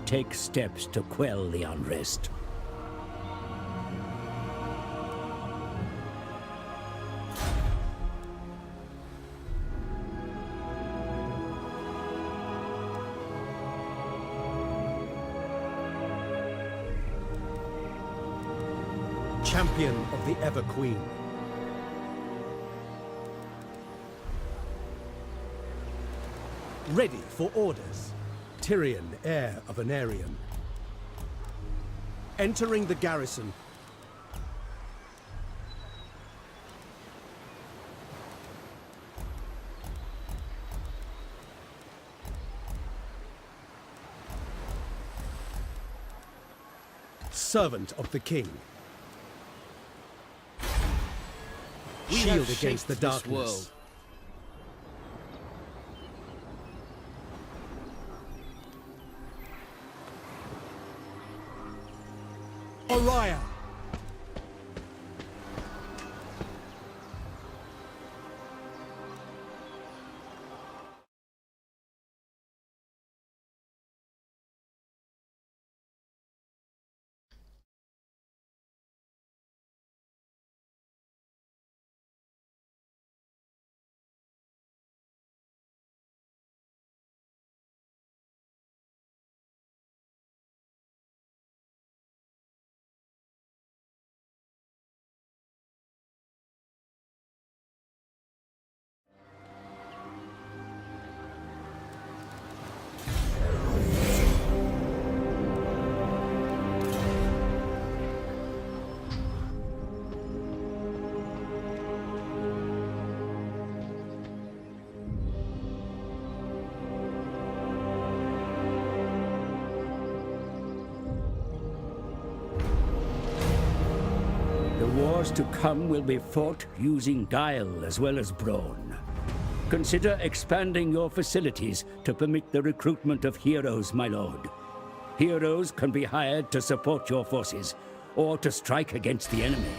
[SPEAKER 4] Take steps to quell the unrest.
[SPEAKER 3] Champion of the Ever Queen. Ready for orders. Tyrion, heir of Anarion. Entering the garrison. Servant of the King. Shield against the darkness. Orion.
[SPEAKER 4] The wars to come will be fought using guile as well as brawn. Consider expanding your facilities to permit the recruitment of heroes, my lord. Heroes can be hired to support your forces, or to strike against the enemy.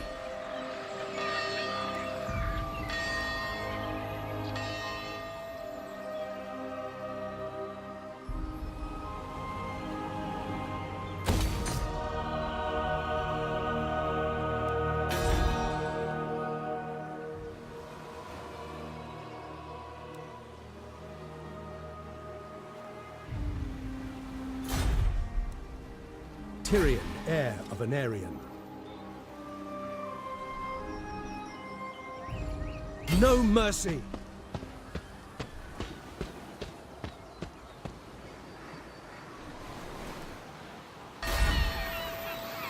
[SPEAKER 3] Tyrion, heir of Anarion. No mercy!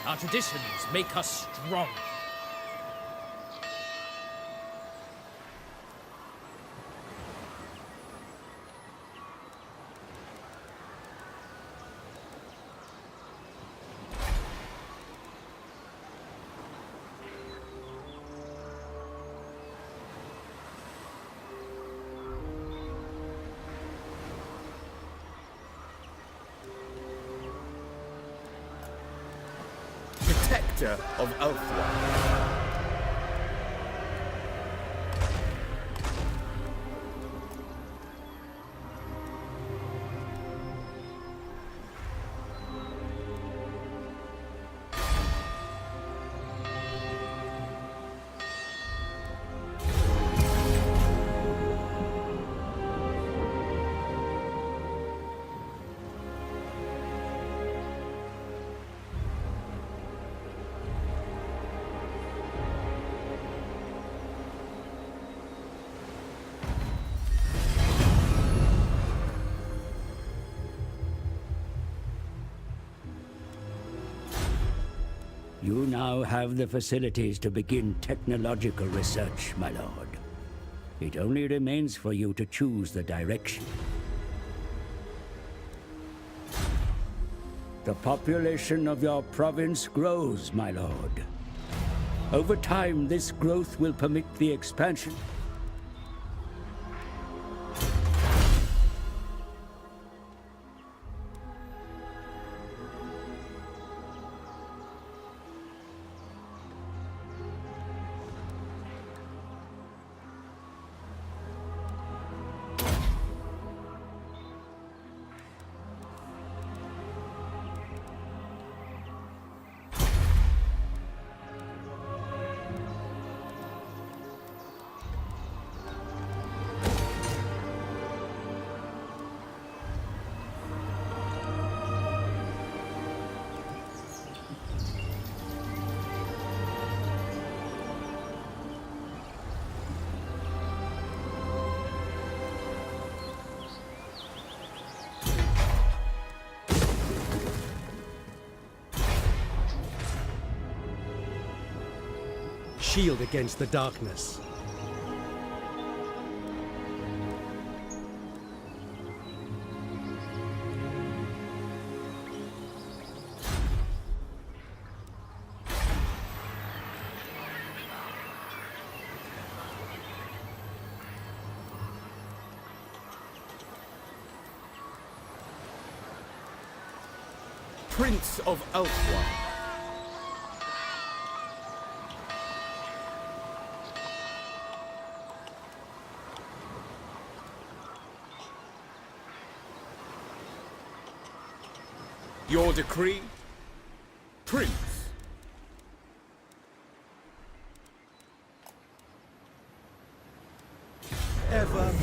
[SPEAKER 6] Our traditions make us strong.
[SPEAKER 8] Protector of Ulthuan.
[SPEAKER 4] You now have the facilities to begin technological research, my lord. It only remains for you to choose the direction. The population of your province grows, my lord. Over time, this growth will permit the expansion.
[SPEAKER 3] shield against the darkness.
[SPEAKER 8] Prince of Ulthuan. Your decree, Prince.
[SPEAKER 3] Evermore.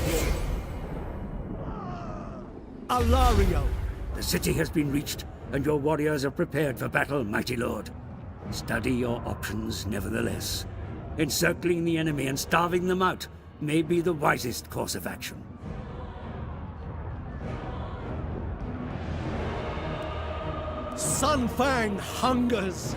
[SPEAKER 3] Alario!
[SPEAKER 4] The city has been reached, and your warriors are prepared for battle, mighty lord. Study your options, nevertheless. Encircling the enemy and starving them out may be the wisest course of action.
[SPEAKER 3] Sunfang hungers!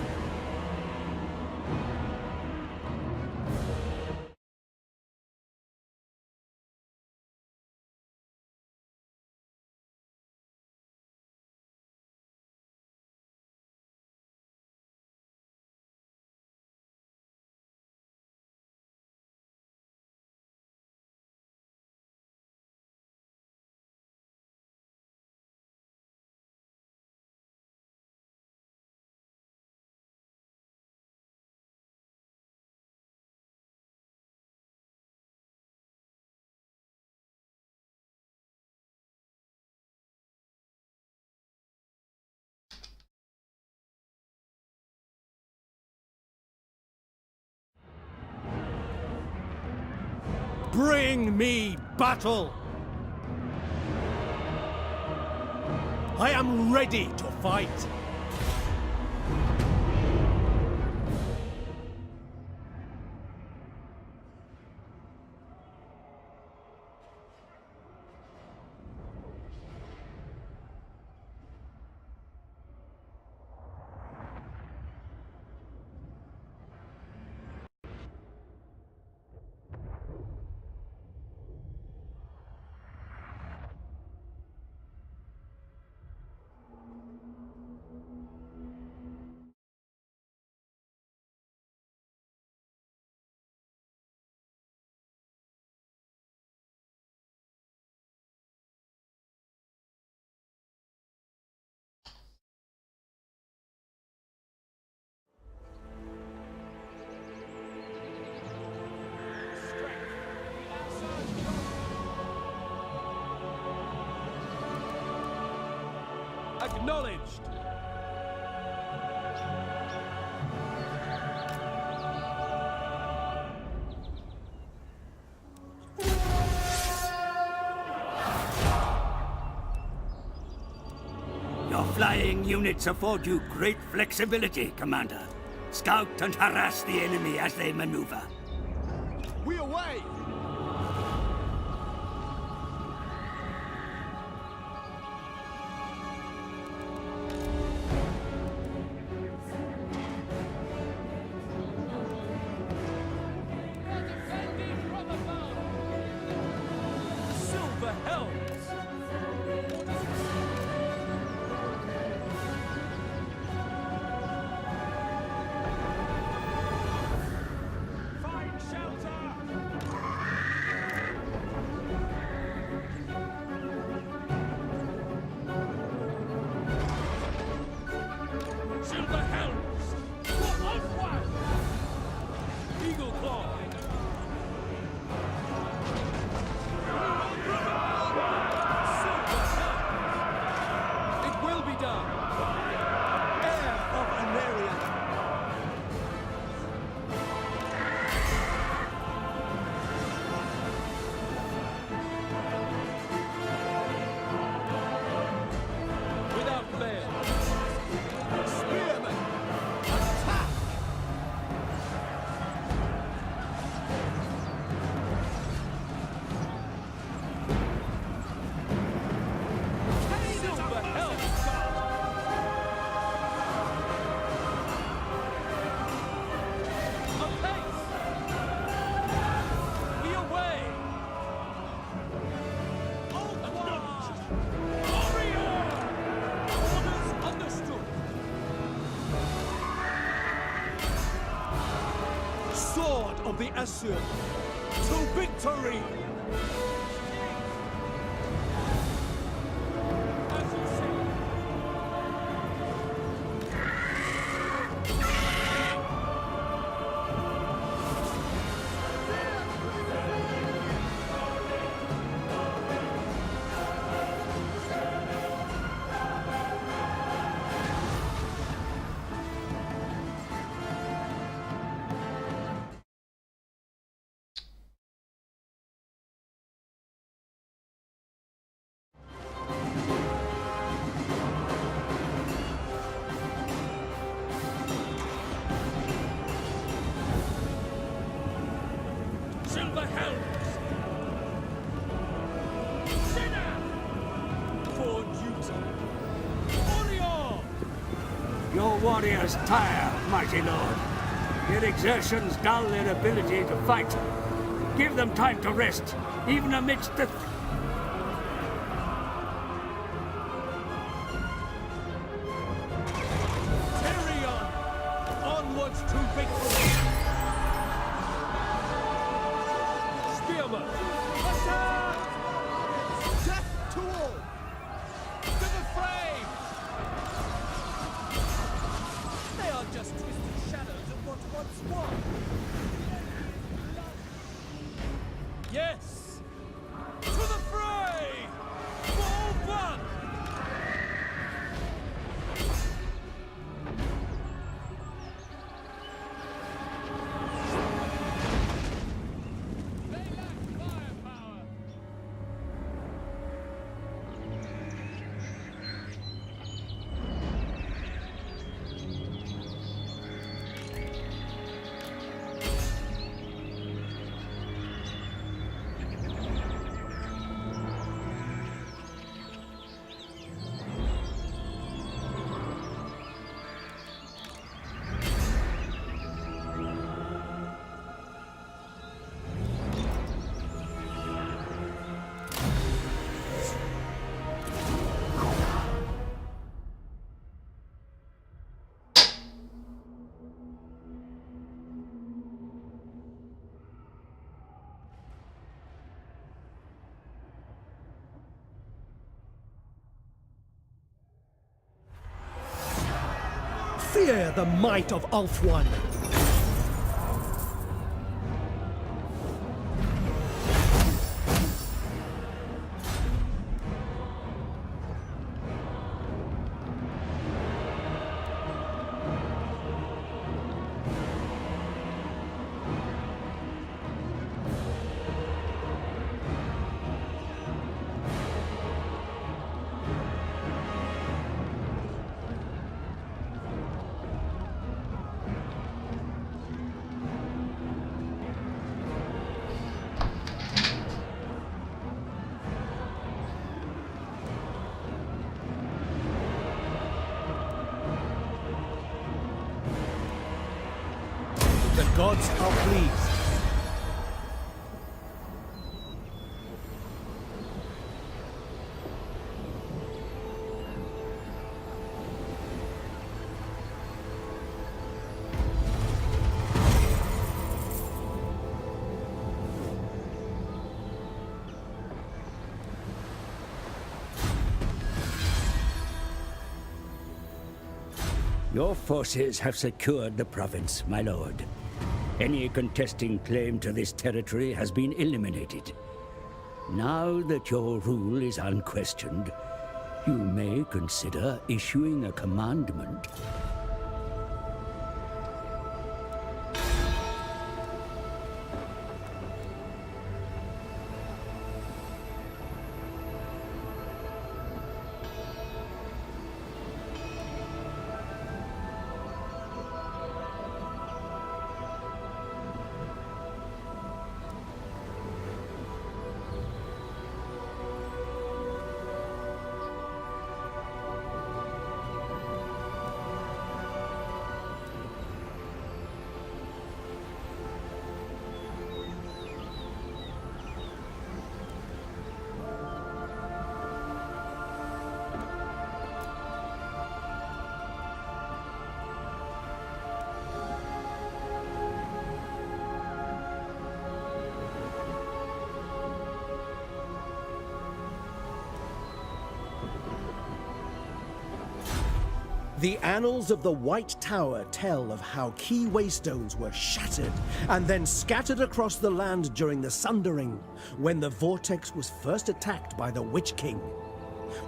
[SPEAKER 3] Bring me battle! I am ready to fight!
[SPEAKER 6] Acknowledged!
[SPEAKER 4] Your flying units afford you great flexibility, Commander. Scout and harass the enemy as they maneuver.
[SPEAKER 7] We away!
[SPEAKER 6] Silver helms! Find shelter!
[SPEAKER 3] the Asur to victory!
[SPEAKER 6] As you say. Silver helms! Sinner! For duty! Orion!
[SPEAKER 4] Your warriors tire, mighty lord. Their exertions dull their ability to fight. Give them time to rest, even amidst the...
[SPEAKER 6] Tyrion! Onwards to victory! Spearman! Hussar!
[SPEAKER 7] Death to all!
[SPEAKER 6] To the fray! They are just twisted shadows of what once was. Yes! To the fray! For fun! They lack firepower!
[SPEAKER 3] Fear the might of Ulthuan! The gods are pleased.
[SPEAKER 4] Your forces have secured the province, my lord. Any contesting claim to this territory has been eliminated. Now that your rule is unquestioned, you may consider issuing a commandment.
[SPEAKER 3] The annals of the White Tower tell of how key waystones were shattered and then scattered across the land during the Sundering, when the vortex was first attacked by the Witch King.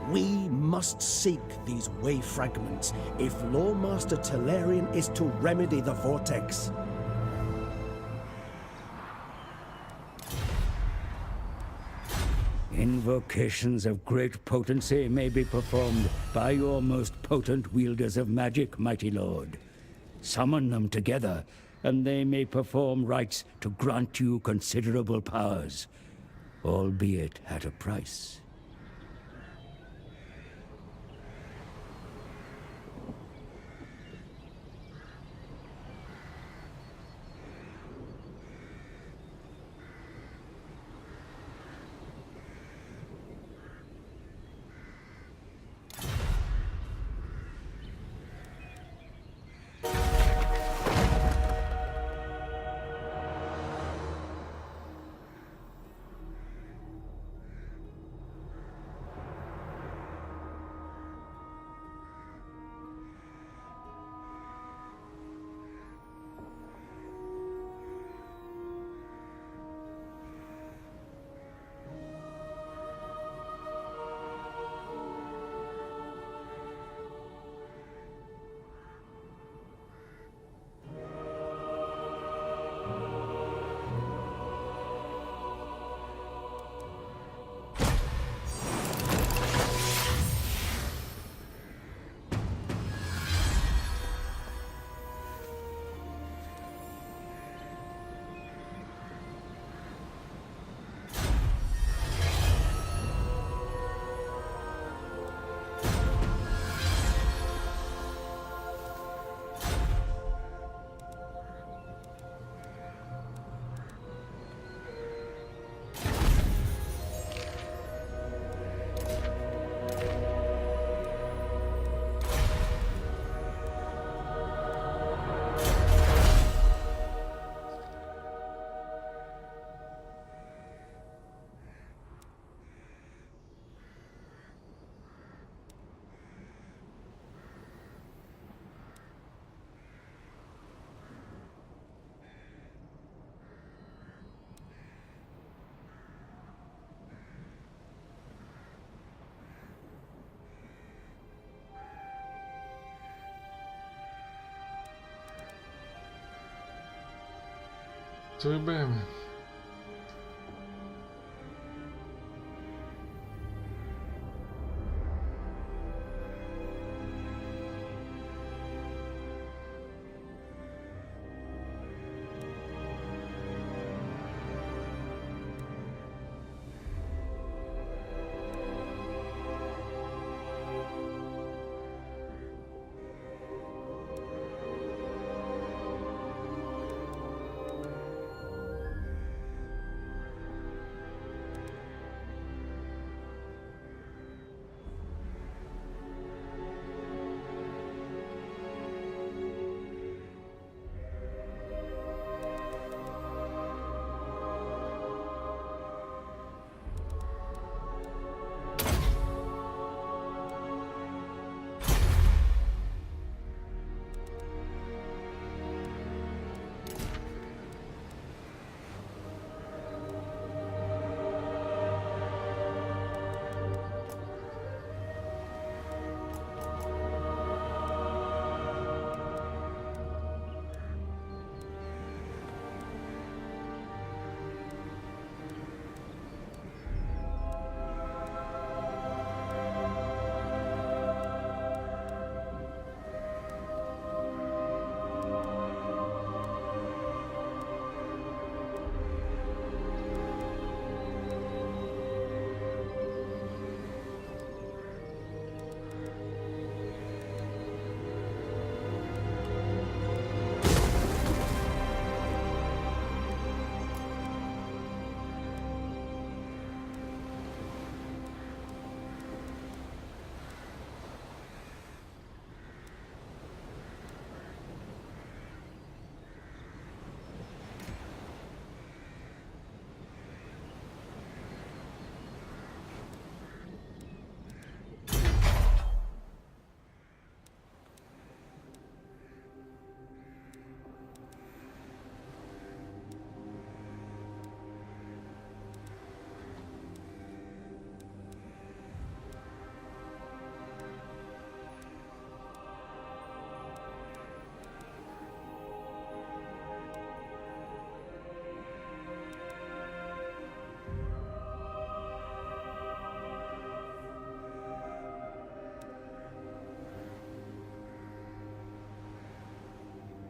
[SPEAKER 3] We must seek these way fragments if Loremaster Talarian is to remedy the vortex.
[SPEAKER 4] Invocations of great potency may be performed by your most potent wielders of magic, mighty lord. Summon them together, and they may perform rites to grant you considerable powers, albeit at a price.
[SPEAKER 2] Co vybijeme?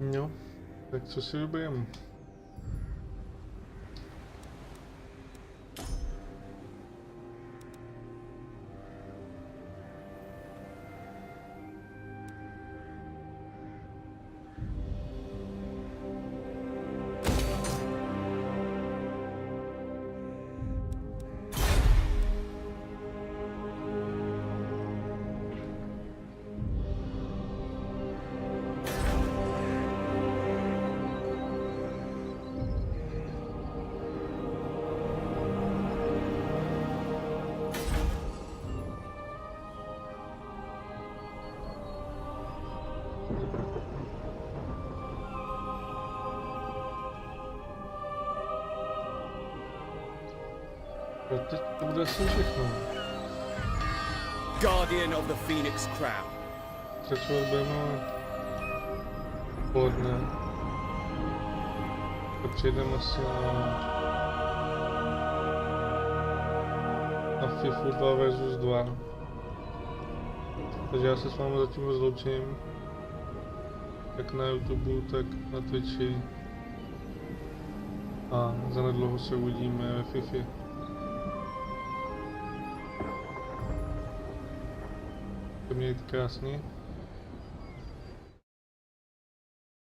[SPEAKER 2] Jo, tak co si vybereme? A teď to bude asi všechno.
[SPEAKER 8] Guardian of the Phoenix Crown.
[SPEAKER 2] Pokračovat budeme poledne. Tak přejdeme asi na FIFA 2 versus 2. Takže já se s vámi zatím rozloučím. Jak na YouTube, tak na Twitchi. A zanedlouho se uvidíme ve FIFA. Mějte krásně.